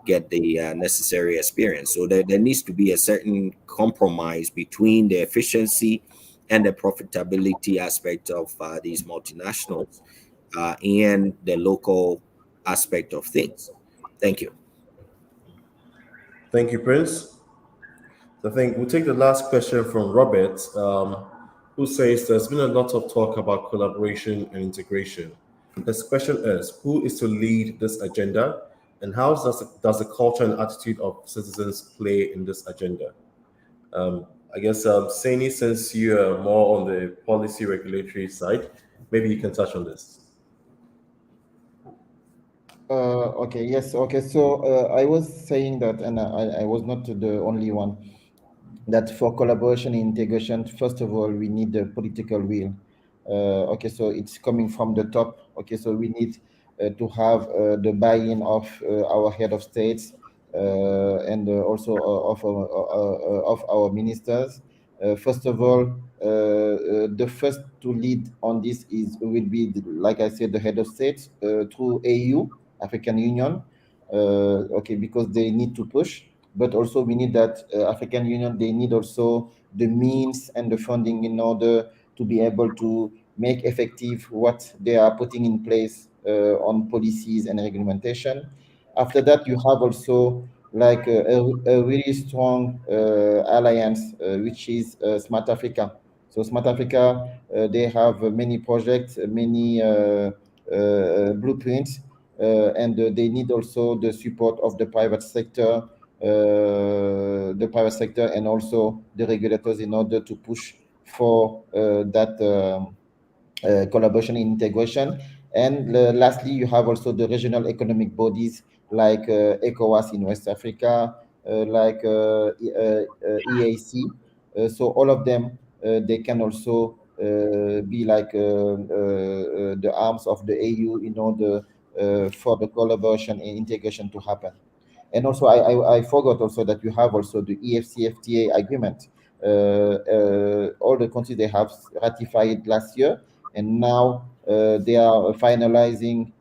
Speaker 6: get the necessary experience. So there needs to be a certain compromise between the efficiency and the profitability aspect of these multinationals and the local aspect of things. Thank you.
Speaker 2: Thank you, Prince. I think we'll take the last question from Robert, who says there's been a lot of talk about collaboration and integration. His question is, who is to lead this agenda, and how does the culture and attitude of citizens play in this agenda? I guess, Saini, since you are more on the policy regulatory side, maybe you can touch on this.
Speaker 4: Okay, yes, okay. So I was saying that, and I was not the only one. that for collaboration and integration, first of all, we need the political will. Okay, so it's coming from the top. Okay, so we need to have the buy-in of our head of states and also of our ministers. First of all, the first to lead on this will be, like I said, the head of states through AU, African Union. Okay, because they need to push, but also we need that African Union, they need also the means and the funding in order to be able to make effective what they are putting in place on policies and regulation. After that, you have also like a really strong alliance, which is Smart Africa. So Smart Africa, they have many projects, many blueprints, and they need also the support of the private sector, and also the regulators in order to push for that collaboration and integration. And lastly, you have also the regional economic bodies like ECOWAS in West Africa, like EAC. So all of them, they can also be like the arms of the AU in order for the collaboration and integration to happen. And also, I forgot also that you have also the EFCFTA agreement. All the countries, they have ratified last year, and now they are finalizing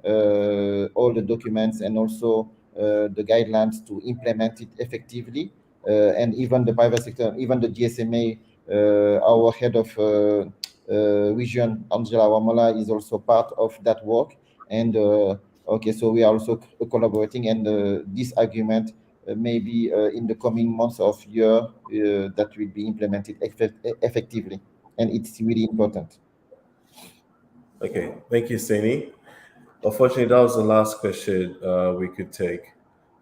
Speaker 4: all the documents and also the guidelines to implement it effectively. And even the private sector, even the GSMA, our head of vision, Angela Wamola, is also part of that work. And okay, so we are also collaborating, and this agreement maybe in the coming months of year that will be implemented effectively, and it's really important.
Speaker 2: Okay, thank you, Sani. Unfortunately, that was the last question we could take.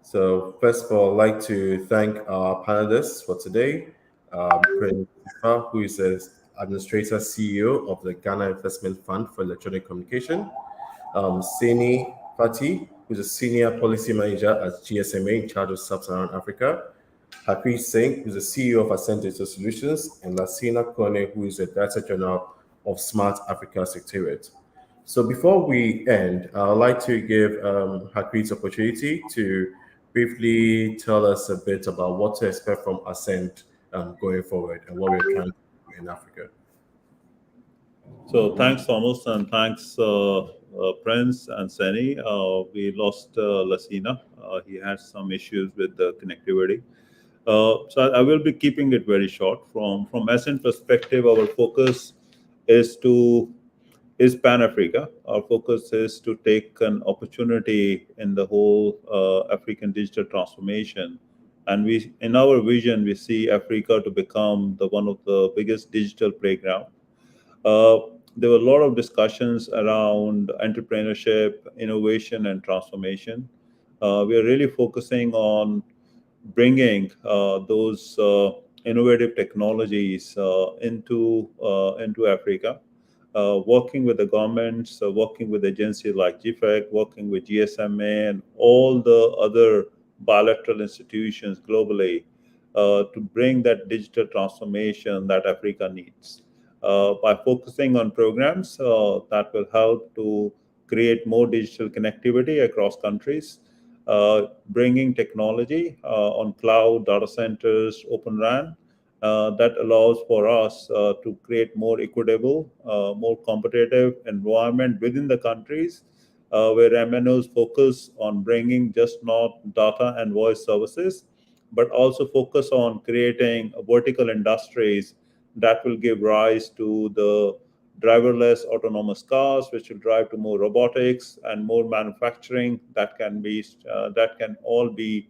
Speaker 2: So first of all, I'd like to thank our panelists for today. Prince Sifa, who is the Administrator CEO of the Ghana Investment Fund for Electronic Communication. Sani Fati, who's a Senior Policy Manager at GSMA in charge of Sub-Saharan Africa. Harpreet Singh, who's the CEO of Ascent Digital Solutions, and Lasina Kone, who is the Director General of Smart Africa Secretariat. So before we end, I'd like to give Harpreet opportunity to briefly tell us a bit about what to expect from Ascent going forward and what we're trying to do in Africa.
Speaker 7: So thanks, Thomas, and thanks, Prince and Seni. We lost Lasina. He had some issues with the connectivity. So I will be keeping it very short. From Ascent perspective, our focus is Pan Africa. Our focus is to take an opportunity in the whole African digital transformation, and we, in our vision, we see Africa to become one of the biggest digital playground. There were a lot of discussions around entrepreneurship, innovation, and transformation. We are really focusing on bringing those innovative technologies into Africa, working with the governments, working with agencies like GFEC, working with GSMA, and all the other bilateral institutions globally to bring that digital transformation that Africa needs. By focusing on programs that will help to create more digital connectivity across countries, bringing technology on cloud, data centers, open RAN, that allows for us to create more equitable, more competitive environment within the countries where MNOs focus on bringing just not data and voice services, but also focus on creating vertical industries that will give rise to the driverless autonomous cars, which will drive to more robotics and more manufacturing that can all be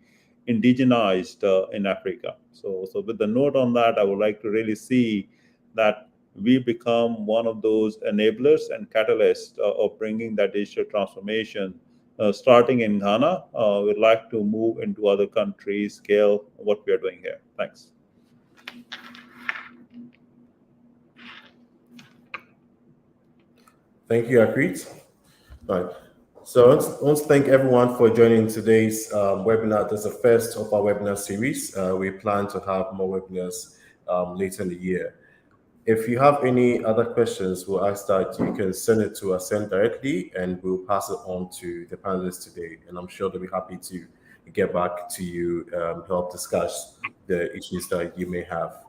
Speaker 7: indigenized in Africa. So with the note on that, I would like to really see that we become one of those enablers and catalysts of bringing that digital transformation. Starting in Ghana, we'd like to move into other countries, scale what we are doing here. Thanks.
Speaker 2: Thank you, Harpreet. Right. So I want to thank everyone for joining today's webinar. This is the first of our webinar series. We plan to have more webinars later in the year. If you have any other questions, we'll ask that you can send it to us directly, and we'll pass it on to the panelists today. And I'm sure they'll be happy to get back to you, help discuss the issues that you may have.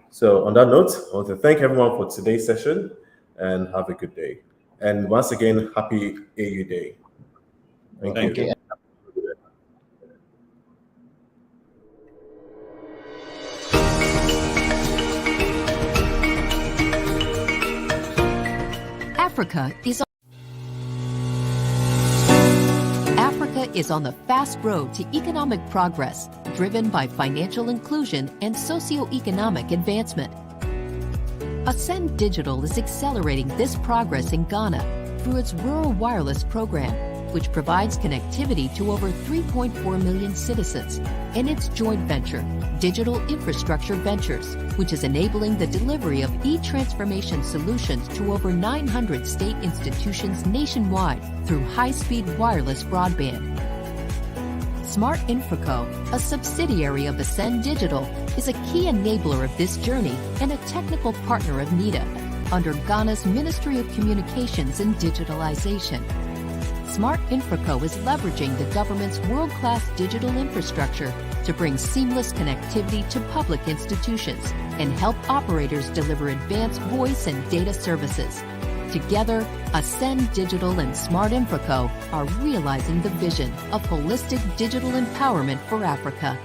Speaker 2: So on that note, I want to thank everyone for today's session and have a good day. And once again, happy AU Day. Thank you.
Speaker 1: Africa is on the fast road to economic progress, driven by financial inclusion and socio-economic advancement. Ascend Digital is accelerating this progress in Ghana through its Rural Wireless Program, which provides connectivity to over 3.4 million citizens, and its joint venture, Digital Infrastructure Ventures, which is enabling the delivery of e-transformation solutions to over 900 state institutions nationwide through high-speed wireless broadband. Smart Infraco, a subsidiary of Ascend Digital, is a key enabler of this journey and a technical partner of NIDA under Ghana's Ministry of Communications and Digitalization. Smart Infraco is leveraging the government's world-class digital infrastructure to bring seamless connectivity to public institutions and help operators deliver advanced voice and data services. Together, Ascend Digital and Smart Infraco are realizing the vision of holistic digital empowerment for Africa.